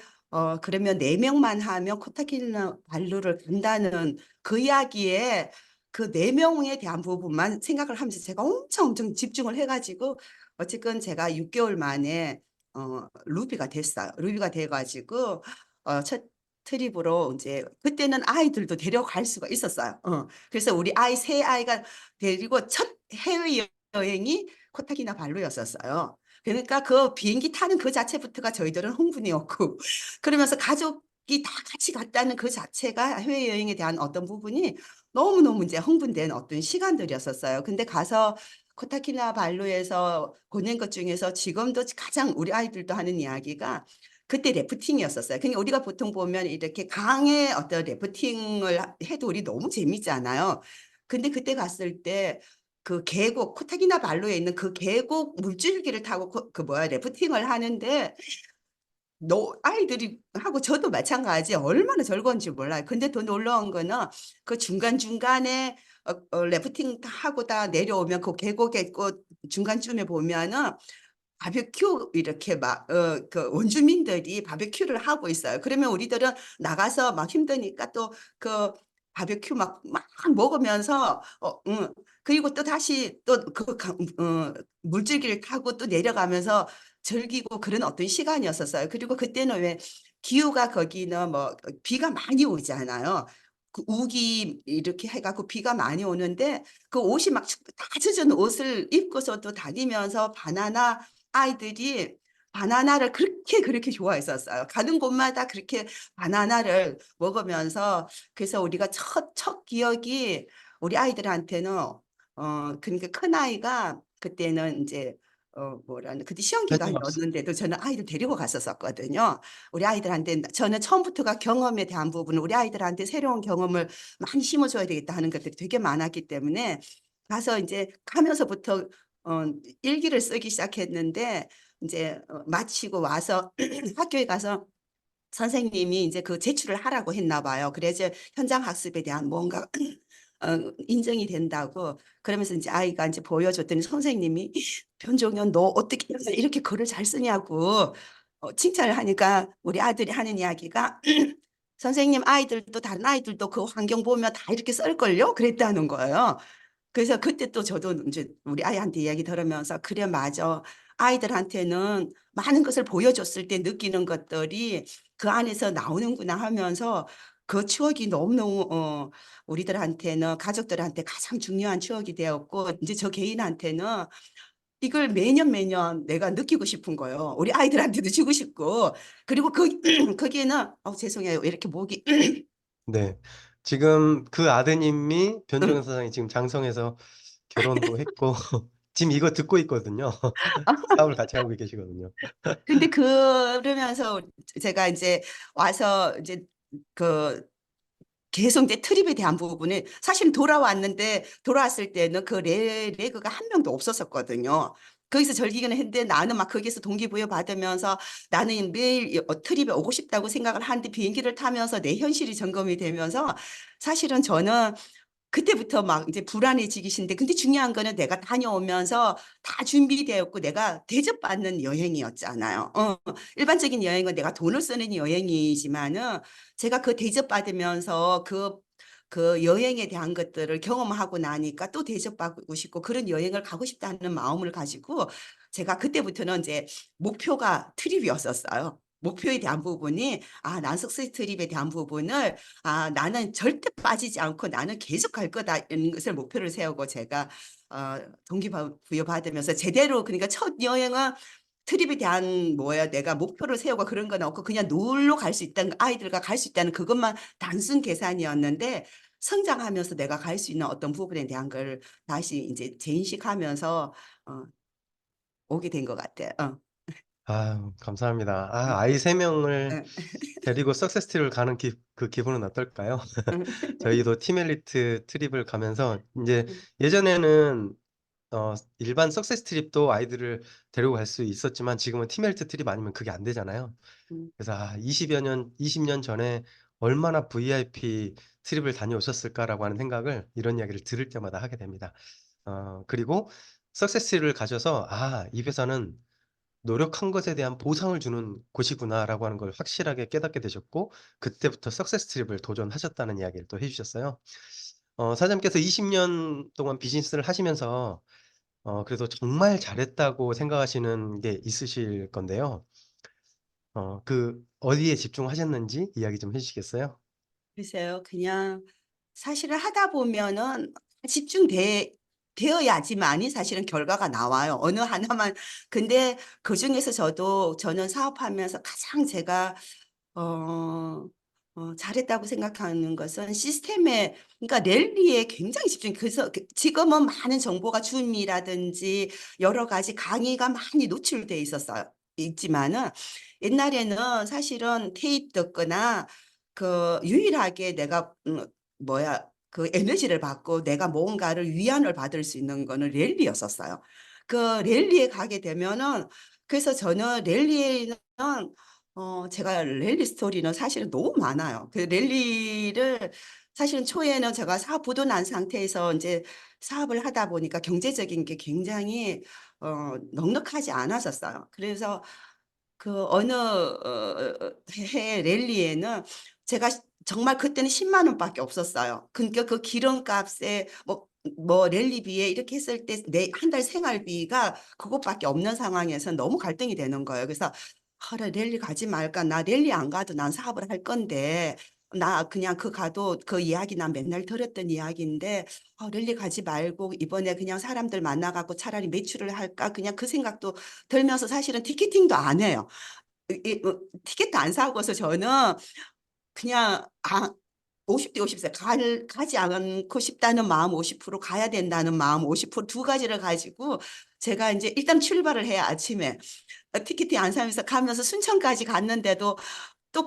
그러면 4 명만 하면 코타키나발루를 간다는 그 이야기에 그 4 명에 대한 부분만 생각을 하면서 제가 엄청 집중을 해 가지고 어쨌건 제가 6 개월 만에 루비가 됐어요. 루비가 돼 가지고 첫 트립으로 인제 그때는 아이들도 데려갈 수가 있었어요. 그래서 우리 세 아이가 데리고 첫 해외 여행이 코타키나발루였었어요. 그러니까 그 비행기 타는 그 자체부터가 저희들은 흥분이었고 그러면서 가족이 다 같이 갔다는 그 자체가 해외여행에 대한 어떤 부분이 너무너무 인제 흥분된 어떤 시간들이었었어요. 근데 가서 코타키나발루에서 보낸 것 중에서 지금도 가장 우리 아이들도 하는 이야기가 그때 래프팅이었었어요. 그러니까 우리가 보통 보면 이렇게 강에 어떤 래프팅을 해도 우리 너무 재밌잖아요. 근데 그때 갔을 때 그 계곡 코타키나발루에 있는 그 계곡 물줄기를 타고 그 뭐야 래프팅을 하는데 아이들이 하고 저도 마찬가지 얼마나 즐거운지 몰라요. 근데 더 놀라운 거는 그 중간중간에 래프팅 다 하고 다 내려오면 그 계곡에 그 중간쯤에 보면은 바비큐 이렇게 막 그 원주민들이 바비큐를 하고 있어요. 그러면 우리들은 나가서 막 힘드니까 또 그 바비큐 막 먹으면서 그리고 또다시 또 그 물줄기를 타고 또 내려가면서 즐기고 그런 어떤 시간이었었어요. 그리고 그때는 왜 기후가 거기는 뭐 비가 많이 오잖아요. 그 우기 이렇게 해 갖고 비가 많이 오는데 그 옷이 막 다 젖은 옷을 입고서도 다니면서 아이들이 바나나를 그렇게 좋아했었어요. 가는 곳마다 그렇게 바나나를 먹으면서 그래서 우리가 첫 기억이 우리 아이들한테는 그러니까 큰아이가 그때는 인제 뭐라는 그때 시험 패딩업스. 기간이었는데도 저는 아이들 데리고 갔었거든요. 우리 아이들한테 저는 처음부터가 경험에 대한 부분은 우리 아이들한테 새로운 경험을 많이 심어 줘야 되겠다 하는 것들이 되게 많았기 때문에 가서 인제 가면서부터 일기를 쓰기 시작했는데 인제 마치고 와서 학교에 가서 선생님이 이제 그 제출을 하라고 했나 봐요. 그래서 현장 학습에 대한 뭔가 인정이 된다고 그러면서 이제 아이가 이제 보여줬더니 선생님이 변종현 너 어떻게 이렇게 글을 잘 쓰냐고 칭찬을 하니까 우리 아들이 하는 이야기가 선생님 아이들도 다른 아이들도 그 환경 보면 다 이렇게 쓸걸요? 그랬다는 거예요. 그래서 그때 또 저도 이제 우리 아이한테 이야기 들으면서 그래 맞아. 아이들한테는 많은 것을 보여줬을 때 느끼는 것들이 그 안에서 나오는구나 하면서 그 추억이 너무너무 우리들한테는 가족들한테 가장 중요한 추억이 되었고 이제 저 개인한테는 이걸 매년 매년 내가 느끼고 싶은 거예요. 우리 아이들한테도 주고 싶고 그리고 거기에는 죄송해요. 이렇게 목이 네. 지금 그 아드님이 변종현 사장이 지금 장성에서 결혼도 했고 지금 이거 듣고 있거든요. 사업을 같이 하고 계시거든요. 근데 그러면서 제가 이제 와서 이제 그 계속 이제 트립에 대한 부분에 사실 돌아왔는데 돌아왔을 때는 그 레그가 한 명도 없었었거든요. 거기서 즐기기는 했는데 나는 막 거기서 동기부여 받으면서 나는 매일 트립에 오고 싶다고 생각을 하는데 비행기를 타면서 내 현실이 점검이 되면서 사실은 저는 그때부터 막 이제 불안해지기 시작인데 근데 중요한 거는 내가 다녀오면서 다 준비되었고 내가 대접받는 여행이었잖아요. 일반적인 여행은 내가 돈을 쓰는 여행이지만은 제가 그 대접받으면서 그 여행에 대한 것들을 경험하고 나니까 또 대접받고 싶고 그런 여행을 가고 싶다는 마음을 가지고 제가 그때부터는 이제 목표가 트립이었었어요. 목표에 대한 부분이 난 석세 트립에 대한 부분을 나는 절대 빠지지 않고 나는 계속 갈 거다 이런 것을 목표를 세우고 제가 동기부여 받으면서 제대로 그러니까 첫 여행은 트립에 대한 내가 목표를 세우고 그런 건 없고 그냥 놀러 갈 수 있다는 아이들과 갈 수 있다는 그것만 단순 계산이었는데 성장하면서 내가 갈 수 있는 어떤 부분에 대한 걸 다시 이제 재인식하면서 오게 된 것 같아요. 감사합니다. 응, 아이 3명을 응, 데리고 석세스티를 가는 그 기분은 어떨까요? 응, 저희도 팀엘리트 트립을 가면서 이제 응, 예전에는 일반 석세스 트립도 아이들을 데리고 갈 수 있었지만 지금은 팀헬트 트립 아니면 그게 안 되잖아요. 응. 그래서 20년 전에 얼마나 VIP 트립을 다녀오셨을까라고 하는 생각을 이런 이야기를 들을 때마다 하게 됩니다. 그리고 석세스를 가셔서 이 회사는 노력한 것에 대한 보상을 주는 곳이구나라고 하는 걸 확실하게 깨닫게 되셨고 그때부터 석세스 트립을 도전하셨다는 이야기를 또 해주셨어요. 사장님께서 20년 동안 비즈니스를 하시면서 그래도 정말 잘했다고 생각하시는 게 있으실 건데요. 어디에 집중하셨는지 이야기 좀 해주시겠어요? 글쎄요, 그냥 사실은 하다 보면은 되어야지만이 사실은 결과가 나와요. 어느 하나만. 근데 그중에서 저는 사업하면서 가장 제가, 잘했다고 생각하는 것은 시스템에, 그러니까 랠리에 굉장히 그래서 지금은 많은 정보가 줌이라든지 여러 가지 강의가 많이 노출돼 있지만은 옛날에는 사실은 테이프 듣거나 유일하게 내가 그 에너지를 받고 내가 뭔가를 위안을 받을 수 있는 거는 랠리였었어요. 그 랠리에 가게 되면은 그래서 저는 랠리에는 제가 랠리 스토리는 사실은 너무 많아요. 그 랠리를 사실은 초에는 제가 사업 부도 난 상태에서 이제 사업을 하다 보니까 경제적인 게 굉장히 넉넉하지 않았었어요. 그래서 그 어느 해 랠리에는 제가 정말 그때는 10만 원밖에 없었어요. 그러니까 그 기름값에 랠리비에 이렇게 했을 때 내 한 달 생활비가 그것밖에 없는 상황에서 너무 갈등이 되는 거예요. 그래서 랠리 가지 말까? 나 랠리 안 가도 난 사업을 할 건데 나 그냥 가도 그 이야기 난 맨날 들었던 이야기인데 랠리 가지 말고 이번에 그냥 사람들 만나갖고 차라리 매출을 할까? 그냥 그 생각도 들면서 사실은 티켓팅도 안 해요. 티켓도 안 사고서 저는 그냥 50대 50세 가지 않고 싶다는 마음 50% 가야 된다는 마음 50%두 가지를 가지고 제가 이제 일단 출발을 해야 아침에 티켓팅 안 사면서 가면서 순천까지 갔는데도 또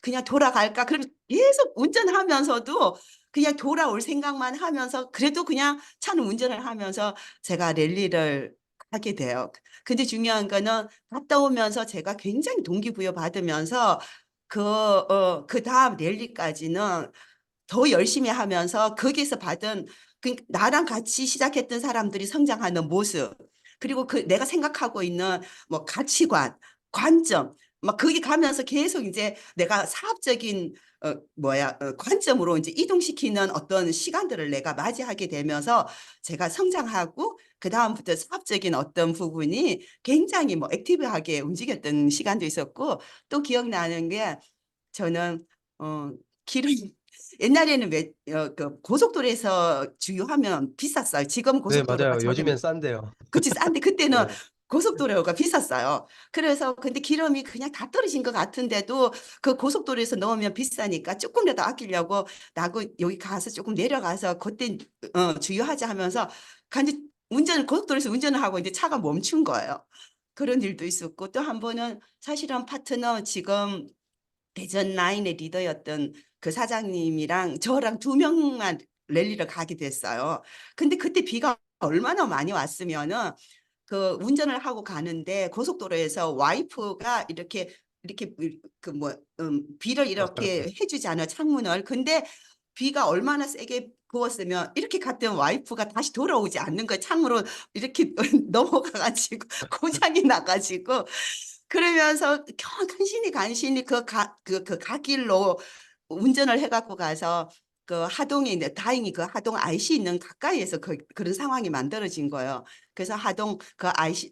그냥 돌아갈까? 그럼 계속 운전하면서도 그냥 돌아올 생각만 하면서 그래도 그냥 차는 운전을 하면서 제가 랠리를 하게 돼요. 근데 중요한 거는 갔다 오면서 제가 굉장히 동기부여 받으면서 그 다음 랠리까지는 더 열심히 하면서 거기에서 받은 나랑 같이 시작했던 사람들이 성장하는 모습, 그리고 그 내가 생각하고 있는 뭐 가치관, 관점, 막 거기 가면서 계속 이제 내가 사업적인 관점으로 이제 이동시키는 어떤 시간들을 내가 맞이하게 되면서 제가 성장하고 그 다음부터 사업적인 어떤 부분이 굉장히 뭐 액티브하게 움직였던 시간도 있었고, 또 기억나는 게 저는 기름 옛날에는 그 고속도로에서 주유하면 비쌌어요. 지금 네, 고속도로가 맞아요. 요즘엔 저렴, 싼데요. 그치, 싼데 그때는 네. 고속도로가 비쌌어요. 그래서 근데 기름이 그냥 다 떨어진 것 같은데도 그 고속도로에서 넣으면 비싸니까 조금이라도 아끼려고 나고 여기 가서 조금 내려가서 그때 주유하자 하면서 간지 고속도로에서 운전을 하고 이제 차가 멈춘 거예요. 그런 일도 있었고, 또 한 번은 사실은 파트너 지금 대전 라인의 리더였던 그 사장님이랑 저랑 2명만 랠리를 가게 됐어요. 근데 그때 비가 얼마나 많이 왔으면은 그 운전을 하고 가는데 고속도로에서 와이프가 이렇게 비를 왔다 갔다. 이렇게 해주잖아요, 창문을. 근데 비가 얼마나 세게 부었으면 이렇게 갔던 와이프가 다시 돌아오지 않는 거예요. 창으로 이렇게 넘어가가지고 고장이 나가지고, 그러면서 간신히 그 갓길로 운전을 해갖고 가서 그 하동에 있는, 다행히 그 하동 IC 있는 가까이에서 그런 상황이 만들어진 거예요. 그래서 하동 그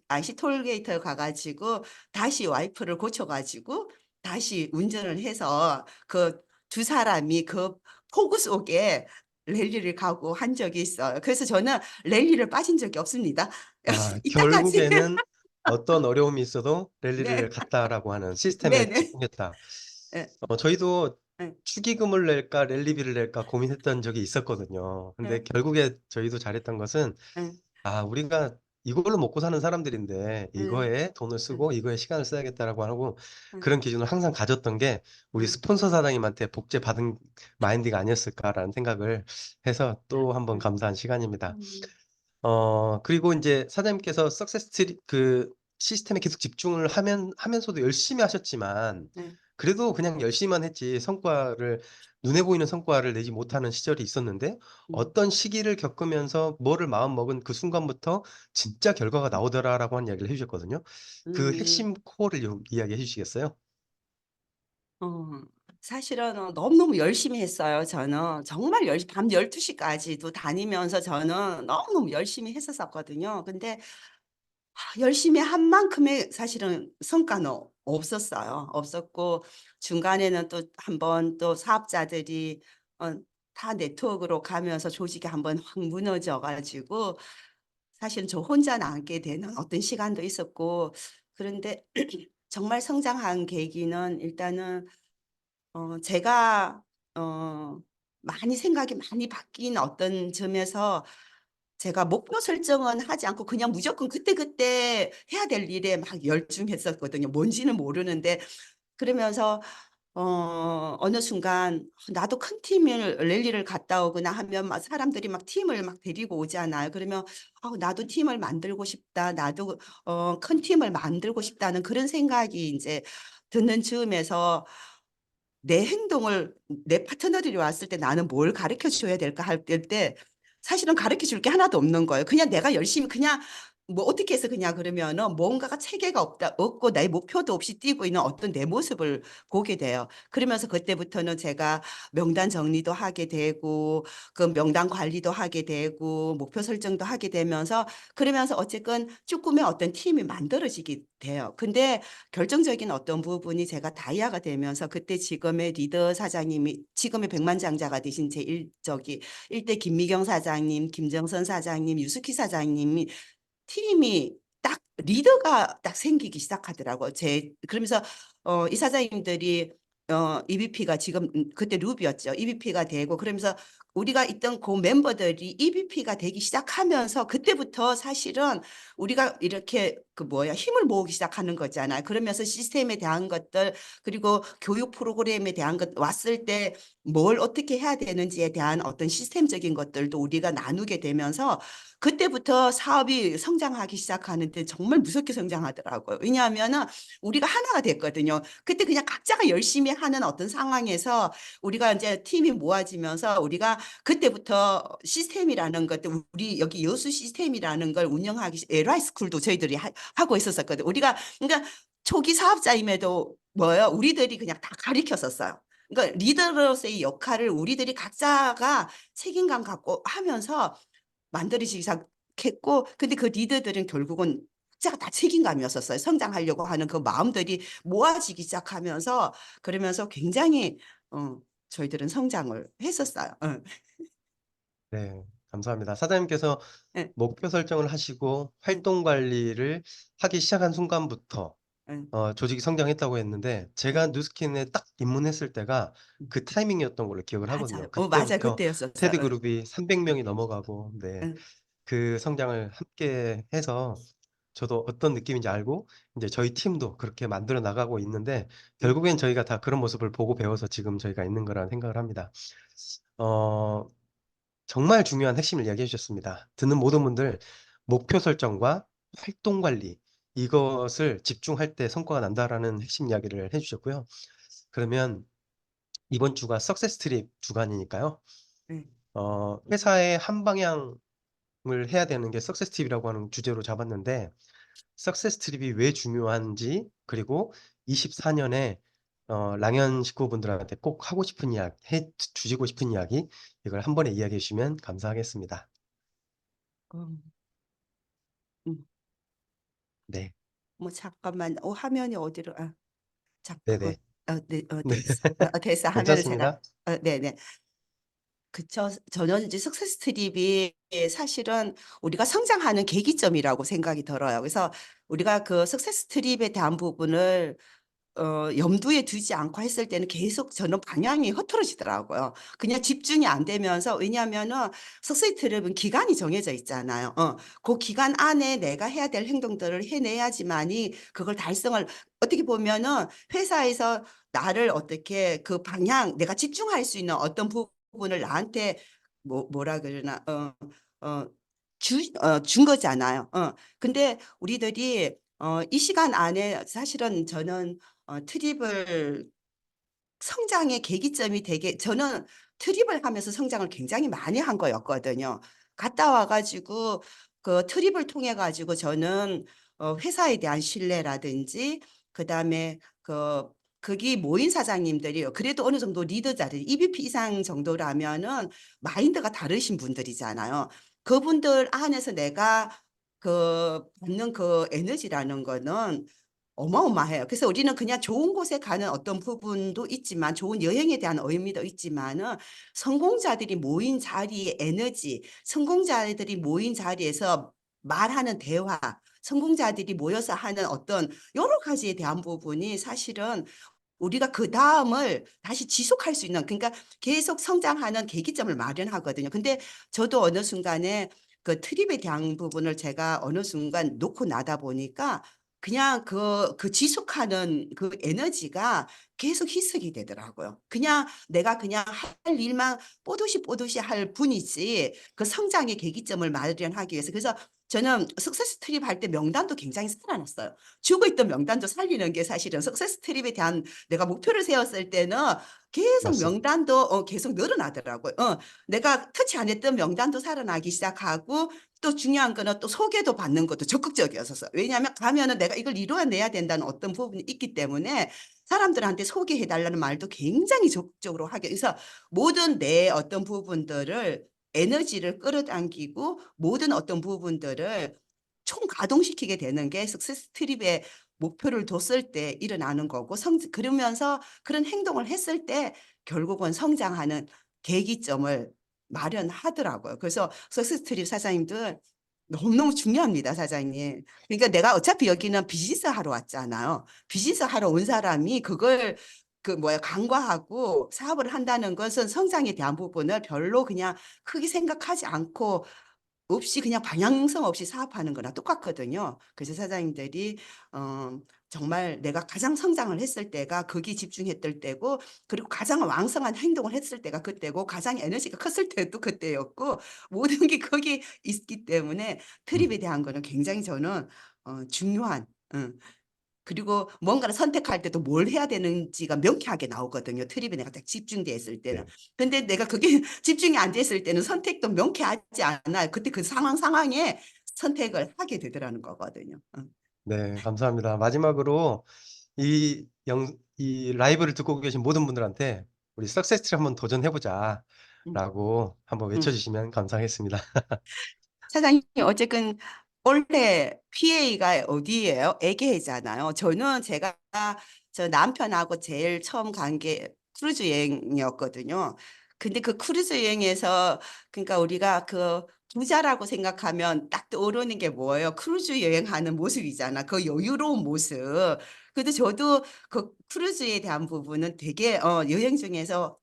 IC 톨게이트 가가지고 다시 와이프를 고쳐가지고 다시 운전을 해서 그 두 사람이 그 폭우 속에 랠리를 가고 한 적이 있어요. 그래서 저는 랠리를 빠진 적이 없습니다. 아, 이때까지. 결국에는 어떤 어려움이 있어도 랠리를 네, 갔다라고 하는 시스템에 네네. 집중했다. 네, 저희도 네, 축의금을 낼까 랠리비를 낼까 고민했던 적이 있었거든요. 근데 네, 결국에 저희도 잘했던 것은 네, 우리가 이걸로 먹고 사는 사람들인데 네, 이거에 돈을 네, 쓰고 이거에 시간을 써야겠다라고 하고 네, 그런 기준을 항상 가졌던 게 우리 네, 스폰서 사장님한테 복제 받은 마인드가 아니었을까라는 생각을 해서 또 한번 네. 감사한 시간입니다. 음, 그리고 이제 사장님께서 석세스 트리 그 시스템에 계속 집중을 하면서도 열심히 하셨지만 네. 그래도 그냥 열심히만 했지 성과를 눈에 보이는 성과를 내지 못하는 시절이 있었는데 음, 어떤 시기를 겪으면서 뭐를 마음 먹은 그 순간부터 진짜 결과가 나오더라라고 한 이야기를 해주셨거든요. 그 음, 핵심 코어를 좀 이야기해 주시겠어요? 사실은 너무너무 열심히 했어요. 저는 정말 밤 12시까지도 다니면서 저는 너무너무 열심히 했었거든요. 근데 열심히 한 만큼의 사실은 성과는 없었고, 중간에는 또 한 번 또 사업자들이 어, 타 네트워크로 가면서 조직이 한번 확 무너져 가지고 사실 저 혼자 남게 되는 어떤 시간도 있었고, 그런데 정말 성장한 계기는 일단은 제가 많이 생각이 많이 바뀐 어떤 점에서 제가 목표 설정은 하지 않고 그냥 무조건 그때그때 해야 될 일에 막 열중했었거든요. 뭔지는 모르는데. 그러면서 어느 순간 나도 큰 팀을 랠리를 갔다 오거나 하면 막 사람들이 막 팀을 막 데리고 오잖아요. 그러면 나도 팀을 만들고 싶다. 나도 큰 팀을 만들고 싶다는 그런 생각이 이제 드는 즈음에서 내 행동을, 내 파트너들이 왔을 때 나는 뭘 가르쳐 줘야 될까 할 때 사실은 가르쳐 줄 게 하나도 없는 거예요. 그냥 내가 열심히 그냥 뭐 어떻게 해서 그냥 그러면은 뭔가가 체계가 없고 내 목표도 없이 뛰고 있는 어떤 내 모습을 보게 돼요. 그러면서 그때부터는 제가 명단 정리도 하게 되고 그 명단 관리도 하게 되고 목표 설정도 하게 되면서, 그러면서 어쨌건 조금의 어떤 팀이 만들어지게 돼요. 근데 결정적인 어떤 부분이 제가 다이아가 되면서 그때 지금의 리더 사장님이 지금의 백만장자가 되신 일대 김미경 사장님, 김정선 사장님, 유스키 사장님이 팀이 딱 리더가 딱 생기기 시작하더라고요. 그러면서 이 사장님들이 EVP가 지금 그때 루비였죠. EVP가 되고, 그러면서 우리가 있던 그 멤버들이 EVP가 되기 시작하면서 그때부터 사실은 우리가 이렇게 힘을 모으기 시작하는 거잖아요. 그러면서 시스템에 대한 것들, 그리고 교육 프로그램에 대한 것 왔을 때 뭘 어떻게 해야 되는지에 대한 어떤 시스템적인 것들도 우리가 나누게 되면서 그때부터 사업이 성장하기 시작하는데 정말 무섭게 성장하더라고요. 왜냐하면은 우리가 하나가 됐거든요. 그때 그냥 각자가 열심히 하는 어떤 상황에서 우리가 이제 팀이 모아지면서 우리가 그때부터 시스템이라는 것도 우리 여기 여수 시스템이라는 걸 운영하기 LI 스쿨도 저희들이 하고 있었거든요. 우리가 그러니까 초기 사업자임에도 뭐예요? 우리들이 그냥 다 가르쳤었어요. 그러니까 리더로서의 역할을 우리들이 각자가 책임감 갖고 하면서 만들어지기 시작했고, 근데 그 리더들은 결국은 각자가 다 책임감이었었어요. 성장하려고 하는 그 마음들이 모아지기 시작하면서 그러면서 굉장히 저희들은 성장을 했었어요. 네, 감사합니다. 사장님께서 예, 목표 설정을 하시고 활동 관리를 하기 시작한 순간부터 예, 조직이 성장했다고 했는데 제가 뉴스킨에 딱 입문했을 때가 그 타이밍이었던 걸로 기억을 하거든요. 맞아요. 맞아요. 그때부터 그때였었어요. 테드 그룹이 300명이 넘어가고, 네, 예. 그 성장을 함께 해서 저도 어떤 느낌인지 알고 이제 저희 팀도 그렇게 만들어 나가고 있는데 결국엔 저희가 다 그런 모습을 보고 배워서 지금 저희가 있는 거라는 생각을 합니다. 어, 정말 중요한 핵심을 이야기해 주셨습니다. 듣는 모든 분들 목표 설정과 활동 관리 이것을 집중할 때 성과가 난다라는 핵심 이야기를 해주셨고요. 그러면 이번 주가 석세스 트립 주간이니까요. 네. 회사의 한 방향을 해야 되는 게 석세스 트립이라고 하는 주제로 잡았는데 석세스 트립이 왜 중요한지 그리고 24년에 랑연 식구분들한테 꼭 하고 싶은 이야기, 해 주시고 싶은 이야기 이걸 한 번에 이야기해 주시면 감사하겠습니다. 음, 음. 네, 뭐 잠깐만, 화면이 어디로? 네네. 네, 네, 됐어. 됐어. 화면을 제가. 괜찮습니다. 네네. 그쵸. 저는 이제 석세스 트립이 사실은 우리가 성장하는 계기점이라고 생각이 들어요. 그래서 우리가 그 석세스 트립에 대한 부분을 염두에 두지 않고 했을 때는 계속 저는 방향이 흐트러지더라고요. 그냥 집중이 안 되면서, 왜냐하면은 석세스 트립은 기간이 정해져 있잖아요. 그 기간 안에 내가 해야 될 행동들을 해내야지만이 그걸 달성을, 어떻게 보면은 회사에서 나를 어떻게 그 방향, 내가 집중할 수 있는 어떤 부분을 나한테 뭐라 그러나 준 거잖아요. 근데 우리들이 이 시간 안에 사실은 저는 트립을 성장의 계기점이 되게, 저는 트립을 하면서 성장을 굉장히 많이 한 거였거든요. 갔다 와가지고 그 트립을 통해 가지고 저는 회사에 대한 신뢰라든지 그다음에 거기 모인 사장님들이 그래도 어느 정도 리더자들 EVP 이상 정도라면은 마인드가 다르신 분들이잖아요. 그분들 안에서 내가 그 받는 그 에너지라는 거는 어마어마해요. 그래서 우리는 그냥 좋은 곳에 가는 어떤 부분도 있지만, 좋은 여행에 대한 의미도 있지만은, 성공자들이 모인 자리의 에너지, 성공자들이 모인 자리에서 말하는 대화, 성공자들이 모여서 하는 어떤 여러 가지에 대한 부분이 사실은 우리가 그 다음을 다시 지속할 수 있는, 그러니까 계속 성장하는 계기점을 마련하거든요. 근데 저도 어느 순간에 그 트립에 대한 부분을 제가 어느 순간 놓고 나다 보니까 그냥 그 지속하는 그 에너지가 계속 희석이 되더라고요. 그냥 내가 그냥 할 일만 뽀듯이 할 뿐이지 그 성장의 계기점을 마련하기 위해서. 그래서 저는 석세스 트립 할 때 명단도 굉장히 살아났어요. 죽어있던 명단도 살리는 게 사실은 석세스 트립에 대한 내가 목표를 세웠을 때는 계속 맞습니다. 명단도 계속 늘어나더라고요. 내가 터치 안 했던 명단도 살아나기 시작하고, 또 중요한 거는 또 소개도 받는 것도 적극적이었었어요. 왜냐하면 가면은 내가 이걸 이루어내야 된다는 어떤 부분이 있기 때문에 사람들한테 소개해달라는 말도 굉장히 적극적으로 하게. 그래서 모든 내 어떤 부분들을 에너지를 끌어당기고 모든 어떤 부분들을 총 가동시키게 되는 게 석세스 트립의 목표를 뒀을 때 일어나는 거고, 그러면서 그런 행동을 했을 때 결국은 성장하는 계기점을 마련하더라고요. 그래서 석세스 트립 사장님들 너무너무 중요합니다, 사장님. 그러니까 내가 어차피 여기는 비즈니스 하러 왔잖아요. 비즈니스 하러 온 사람이 그걸 간과하고 사업을 한다는 것은 성장에 대한 부분을 별로 그냥 크게 생각하지 않고 없이 그냥 방향성 없이 사업하는 거나 똑같거든요. 그래서 사장님들이 정말 내가 가장 성장을 했을 때가 거기 집중했을 때고, 그리고 가장 왕성한 행동을 했을 때가 그때고, 가장 에너지가 컸을 때도 그때였고, 모든 게 거기 있기 때문에 트립에 대한 거는 굉장히 저는 중요한 그리고 뭔가를 선택할 때도 뭘 해야 되는지가 명쾌하게 나오거든요. 트립에 내가 딱 집중돼 있을 때는. 근데 내가 그게 집중이 안 됐을 때는 선택도 명쾌하지 않아요. 그때 그 상황에 선택을 하게 되더라는 거거든요. 네, 감사합니다. 마지막으로 이 라이브를 듣고 계신 모든 분들한테 우리 석세스를 한번 도전해보자 음, 라고 한번 음. 외쳐주시면 감사하겠습니다. 사장님, 어쨌든 원래 PA가 어디예요? 에게이잖아요. 저는 제가 저 남편하고 제일 처음 간 게 크루즈 여행이었거든요. 근데 그 크루즈 여행에서 그러니까 우리가 그 부자라고 생각하면 딱 떠오르는 게 뭐예요? 크루즈 여행하는 모습이잖아. 그 여유로운 모습. 근데 저도 그 크루즈에 대한 부분은 되게 여행 중에서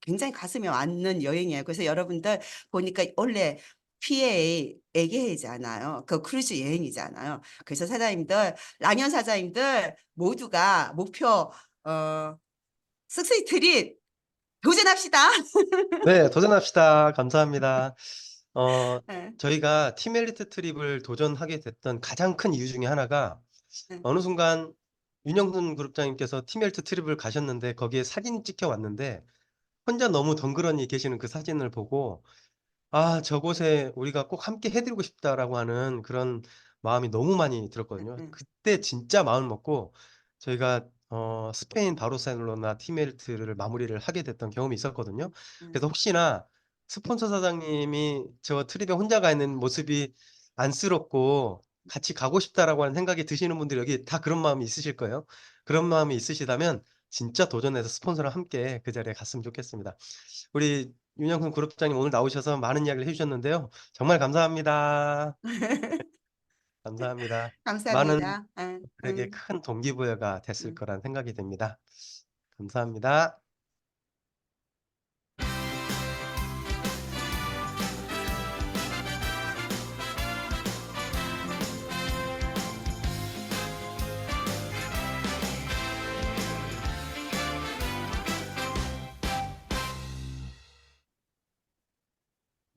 굉장히 가슴에 와닿는 여행이에요. 그래서 여러분들 보니까 원래 PA 에게이잖아요. 그 크루즈 여행이잖아요. 그래서 사장님들, 랑연 사장님들 모두가 목표 석세이 트립 도전합시다. 네, 도전합시다. 감사합니다. 어, 네, 저희가 팀 엘리트 트립을 도전하게 됐던 가장 큰 이유 중에 하나가 네, 어느 순간 윤영순 그룹장님께서 팀 엘리트 트립을 가셨는데 거기에 사진 찍혀 왔는데 혼자 너무 덩그러니 계시는 그 사진을 보고 아, 저곳에 우리가 꼭 함께 해드리고 싶다라고 하는 그런 마음이 너무 많이 들었거든요. 네, 그때 진짜 마음 먹고 저희가 스페인 바르셀로나 팀헬트를 마무리를 하게 됐던 경험이 있었거든요. 네. 그래서 혹시나 스폰서 사장님이 저 트립에 혼자 가 있는 모습이 안쓰럽고 같이 가고 싶다라고 하는 생각이 드시는 분들 여기 다 그런 마음이 있으실 거예요. 그런 마음이 있으시다면 진짜 도전해서 스폰서랑 함께 그 자리에 갔으면 좋겠습니다. 우리 윤영순 그룹장님 오늘 나오셔서 많은 이야기를 해주셨는데요. 정말 감사합니다. 감사합니다. 많은 감사합니다. 분들에게 큰 동기부여가 됐을 음. 거란 생각이 듭니다. 감사합니다.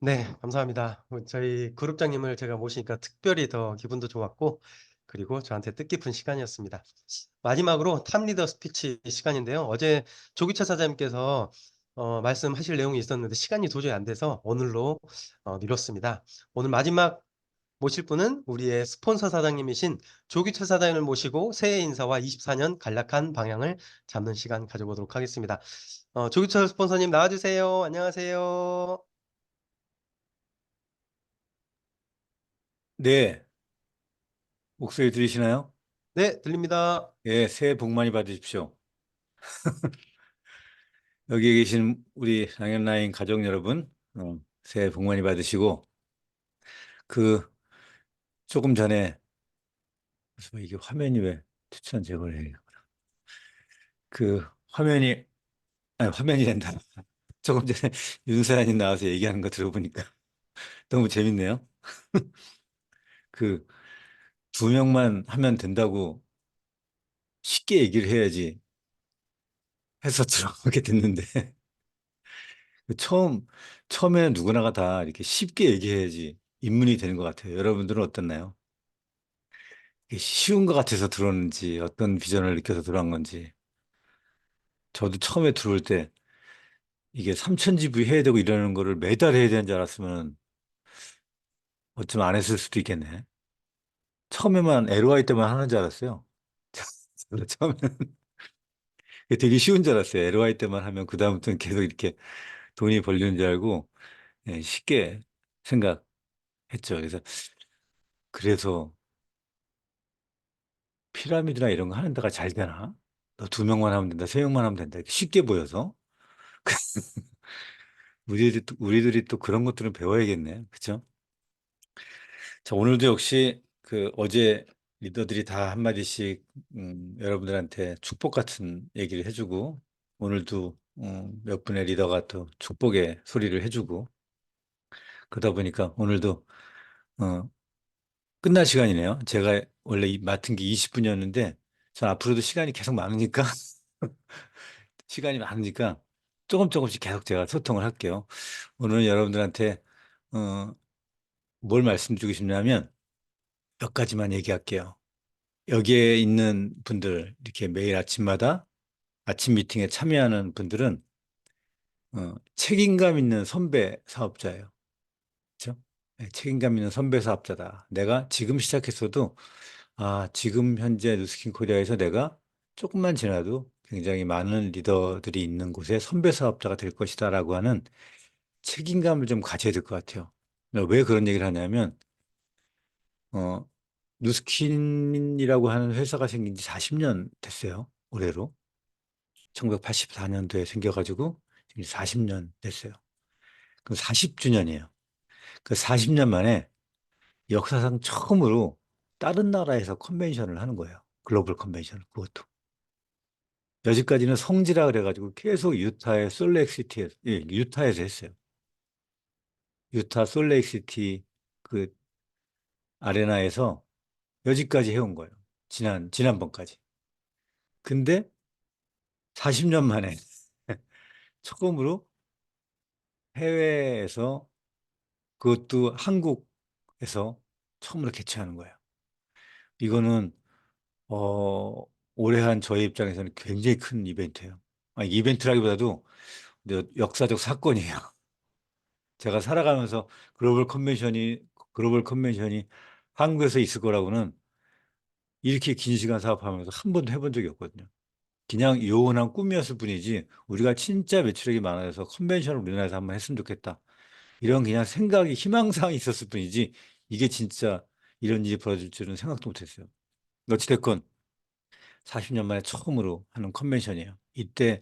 네, 감사합니다. 저희 그룹장님을 제가 모시니까 특별히 더 기분도 좋았고, 그리고 저한테 뜻깊은 시간이었습니다. 마지막으로 탑리더 스피치 시간인데요. 어제 조기철 사장님께서 말씀하실 내용이 있었는데 시간이 도저히 안 돼서 오늘로 미뤘습니다. 오늘 마지막 모실 분은 우리의 스폰서 사장님이신 조기철 사장님을 모시고 새해 인사와 24년 간략한 방향을 잡는 시간 가져보도록 하겠습니다. 조기철 스폰서님 나와주세요. 안녕하세요. 네, 목소리 들리시나요? 네, 들립니다. 예, 새해 복 많이 받으십시오. 여기 계신 우리 랑앤라인 가족 여러분, 새해 복 많이 받으시고, 그, 조금 전에, 그래서 이게 화면이 왜 추천 제거를 해요? 그, 화면이, 아니, 화면이 된다. 조금 전에 윤서연이 나와서 얘기하는 거 들어보니까 너무 재밌네요. 그, 두 명만 하면 된다고 쉽게 얘기를 해야지 해서 들어보게 됐는데, 처음에는 누구나가 다 이렇게 쉽게 얘기해야지 입문이 되는 것 같아요. 여러분들은 어떻나요? 이게 쉬운 것 같아서 들어오는지, 어떤 비전을 느껴서 들어온 건지. 저도 처음에 들어올 때 이게 3,000지부 해야 되고 이러는 거를 매달 해야 되는 줄 알았으면 어쩌면 안 했을 수도 있겠네. 처음에만 LOI 때만 하는 줄 알았어요. 처음에는 되게 쉬운 줄 알았어요. LOI 때만 하면 그다음부터는 계속 이렇게 돈이 벌리는 줄 알고 예, 쉽게 생각했죠. 그래서 피라미드나 이런 거 하는 데가 잘 되나? 너 두 명만 하면 된다, 세 명만 하면 된다. 이렇게 쉽게 보여서. 우리들이 또 그런 것들은 배워야겠네. 그쵸? 자, 오늘도 역시 그 어제 리더들이 다 한마디씩 여러분들한테 축복 같은 얘기를 해주고 오늘도 몇 분의 리더가 또 축복의 소리를 해주고 그러다 보니까 오늘도 어, 끝날 시간이네요. 제가 원래 맡은 게 20분이었는데 전 앞으로도 시간이 계속 많으니까 시간이 많으니까 조금씩 계속 제가 소통을 할게요. 오늘은 여러분들한테 뭘 말씀드리고 싶냐면 몇 가지만 얘기할게요. 여기에 있는 분들, 이렇게 매일 아침마다 아침 미팅에 참여하는 분들은 책임감 있는 선배 사업자예요. 그렇죠? 네, 책임감 있는 선배 사업자다. 내가 지금 시작했어도 지금 현재 누스킨 코리아에서 내가 조금만 지나도 굉장히 많은 리더들이 있는 곳에 선배 사업자가 될 것이다라고 하는 책임감을 좀 가져야 될 것 같아요. 왜 그런 얘기를 하냐면 어, 누스킨이라고 하는 회사가 생긴 지 40년 됐어요. 올해로. 1984년도에 생겨가지고 지금 40년 됐어요. 그럼 40주년이에요. 그 40년 만에 역사상 처음으로 다른 나라에서 컨벤션을 하는 거예요. 글로벌 컨벤션을, 그것도. 여지까지는 성지라 그래가지고 계속 유타의 솔레이크시티에서, 예, 유타에서 했어요. 유타 솔레이크시티 그 아레나에서 여지까지 해온 거예요. 지난번까지. 근데 40년 만에 처음으로 해외에서 그것도 한국에서 처음으로 개최하는 거예요. 이거는 올해 한 저희 입장에서는 굉장히 큰 이벤트예요. 이벤트라기보다도 역사적 사건이에요. 제가 살아가면서 글로벌 컨벤션이 한국에서 있을 거라고는 이렇게 긴 시간 사업하면서 한 번도 해본 적이 없거든요. 그냥 요원한 꿈이었을 뿐이지 우리가 진짜 매출액이 많아서 컨벤션을 우리나라에서 한번 했으면 좋겠다. 이런 그냥 생각이 희망사항이 있었을 뿐이지 이게 진짜 이런 일이 벌어질 줄은 생각도 못했어요. 어찌됐건 40년 만에 처음으로 하는 컨벤션이에요. 이때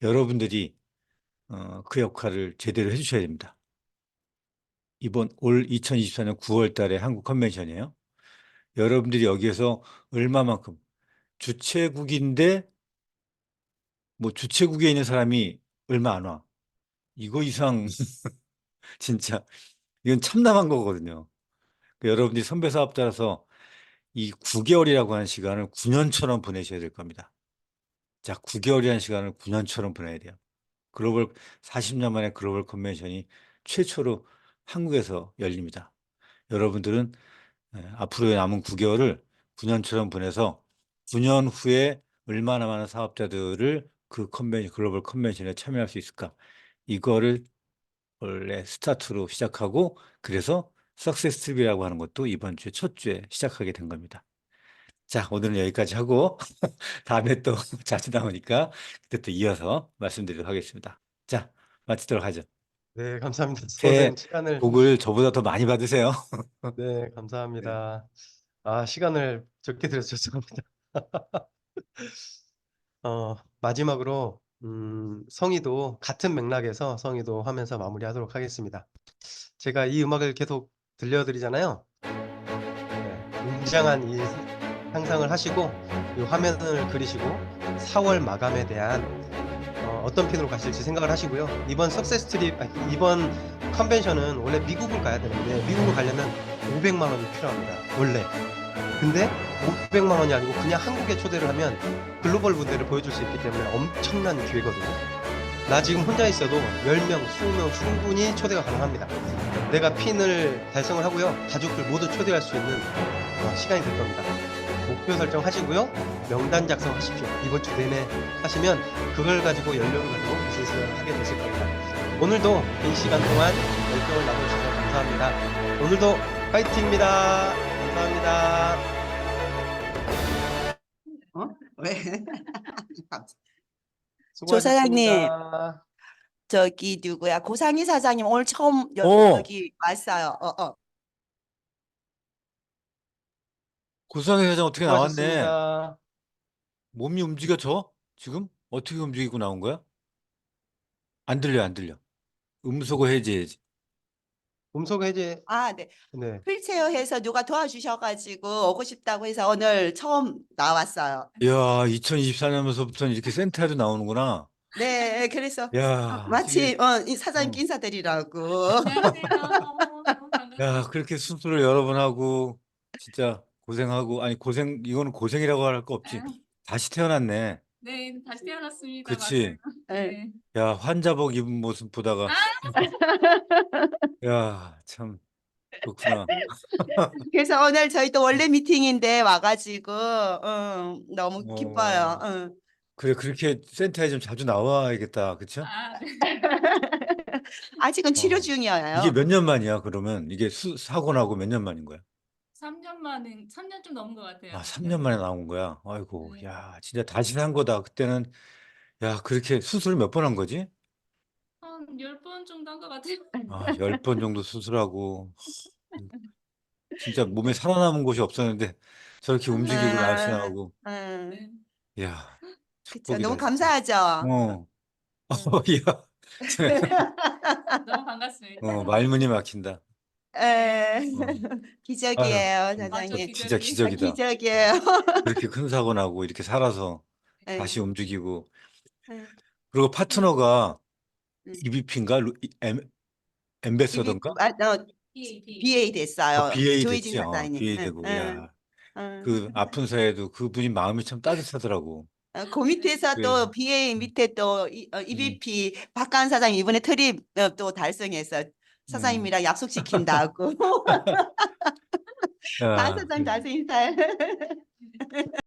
여러분들이 그 역할을 제대로 해주셔야 됩니다. 올 2024년 9월 달에 한국 컨벤션이에요. 여러분들이 여기에서 얼마만큼 주최국인데 뭐 주최국에 있는 사람이 얼마 안 와. 이거 이상 진짜 이건 참담한 거거든요. 여러분들이 선배 사업자라서 이 9개월이라고 하는 시간을 9년처럼 보내셔야 될 겁니다. 자, 9개월이라는 시간을 9년처럼 보내야 돼요. 40년 만에 글로벌 컨벤션이 최초로 한국에서 열립니다. 여러분들은 앞으로의 남은 9개월을 9년처럼 보내서 9년 후에 얼마나 많은 사업자들을 그 글로벌 컨벤션에 참여할 수 있을까? 이거를 원래 스타트로 시작하고 그래서 석세스 트립이라고 하는 것도 이번 주에 첫 주에 시작하게 된 겁니다. 자, 오늘은 여기까지 하고 다음에 또 자주 나오니까 그때 또 이어서 말씀드리도록 하겠습니다. 자, 마치도록 하죠. 네, 감사합니다. 새해 선생님 시간을 복을 저보다 더 많이 받으세요. 네, 감사합니다. 시간을 적게 들여서 죄송합니다. 마지막으로 성의도 같은 맥락에서 성의도 하면서 마무리하도록 하겠습니다. 제가 이 음악을 계속 들려드리잖아요. 네, 웅장한 이 상상을 하시고 이 화면을 그리시고 4월 마감에 대한 어떤 핀으로 가실지 생각을 하시고요. 이번 석세스 트립, 이번 컨벤션은 원래 미국을 가야 되는데 미국을 가려면 500만 원이 필요합니다. 원래. 근데 500만 원이 아니고 그냥 한국에 초대를 하면 글로벌 무대를 보여줄 수 있기 때문에 엄청난 기회거든요. 나 지금 혼자 있어도 10명, 20명 충분히 초대가 가능합니다. 내가 핀을 달성을 하고요. 가족들 모두 초대할 수 있는 시간이 될 겁니다. 목표 설정하시고요. 명단 작성하십시오. 이번 주 내내 하시면 그걸 가지고 연료를 가지고 비즈니스를 하게 되실 겁니다. 오늘도 이 시간 동안 열정을 나눠주셔서 감사합니다. 오늘도 파이팅입니다. 감사합니다. 왜? 수고하셨습니다. 사장님. 저기 누구야? 고상희 사장님 오늘 처음 여기 왔어요. 고상희 회장 어떻게 나왔네. 수고하셨습니다. 몸이 움직여져? 지금? 어떻게 움직이고 나온 거야? 안 들려. 음소거 해제해야지. 음소거 해제. 네. 네. 휠체어에서 누가 도와주셔가지고 오고 싶다고 해서 오늘 처음 나왔어요. 이야, 2024년부터는 이렇게 센터에도 나오는구나. 네, 그래서 야, 마치 이 사장님께 인사드리라고. 야, 그렇게 수술을 여러 번 하고 진짜 고생하고 이거는 고생이라고 할 거 없지. 다시 태어났네. 네, 다시 태어났습니다. 그치? 맞아요. 네. 야, 환자복 입은 모습 보다가 야, 참 그렇구나. 그래서 오늘 저희 또 원래 미팅인데 와가지고 너무 기뻐요. 어, 그래, 그렇게 센터에 좀 자주 나와야겠다. 그쵸? 아, 네. 아직은 치료 어. 이게 중이에요. 몇 년 만이야, 그러면? 이게 사고 나고 몇 년 만인 거야? 3년 만에 3년 좀 넘은 것 같아요. 아, 3년 만에 나온 거야. 아이고, 네. 야, 진짜 다시 산 거다. 그때는, 야, 그렇게 수술 몇 번 한 거지? 한 10번 정도 한 것 같아요. 아, 10번 정도 수술하고. 진짜 몸에 살아남은 곳이 없었는데 저렇게 움직이고 날씬하고. 음, 네. 야, 그쵸. 축복이다, 너무 진짜. 감사하죠. 어, 음. 야, 너무 반갑습니다. 말문이 막힌다. 에, 어. 기적이에요, 아, 저 사장님. 진짜 기적이. 아, 기적이다. 기적이에요. 그렇게 큰 사고 나고 이렇게 살아서 예, 다시 움직이고. 예. 그리고 파트너가 음. EVP인가? 엠베서던가? BA 됐어요. BA 조희진 됐지. 사장님. BA 응, 되고. 응, 야, 응. 그 아픈 사이에도 그분이 마음이 참 따뜻하더라고. 그 밑에서 그래. 또 BA 밑에 또 EVP 박가은 사장님 이번에 트립 또 달성해서 사장님이랑 약속시킨다고. 가은 야, 사장님 다시 인사해.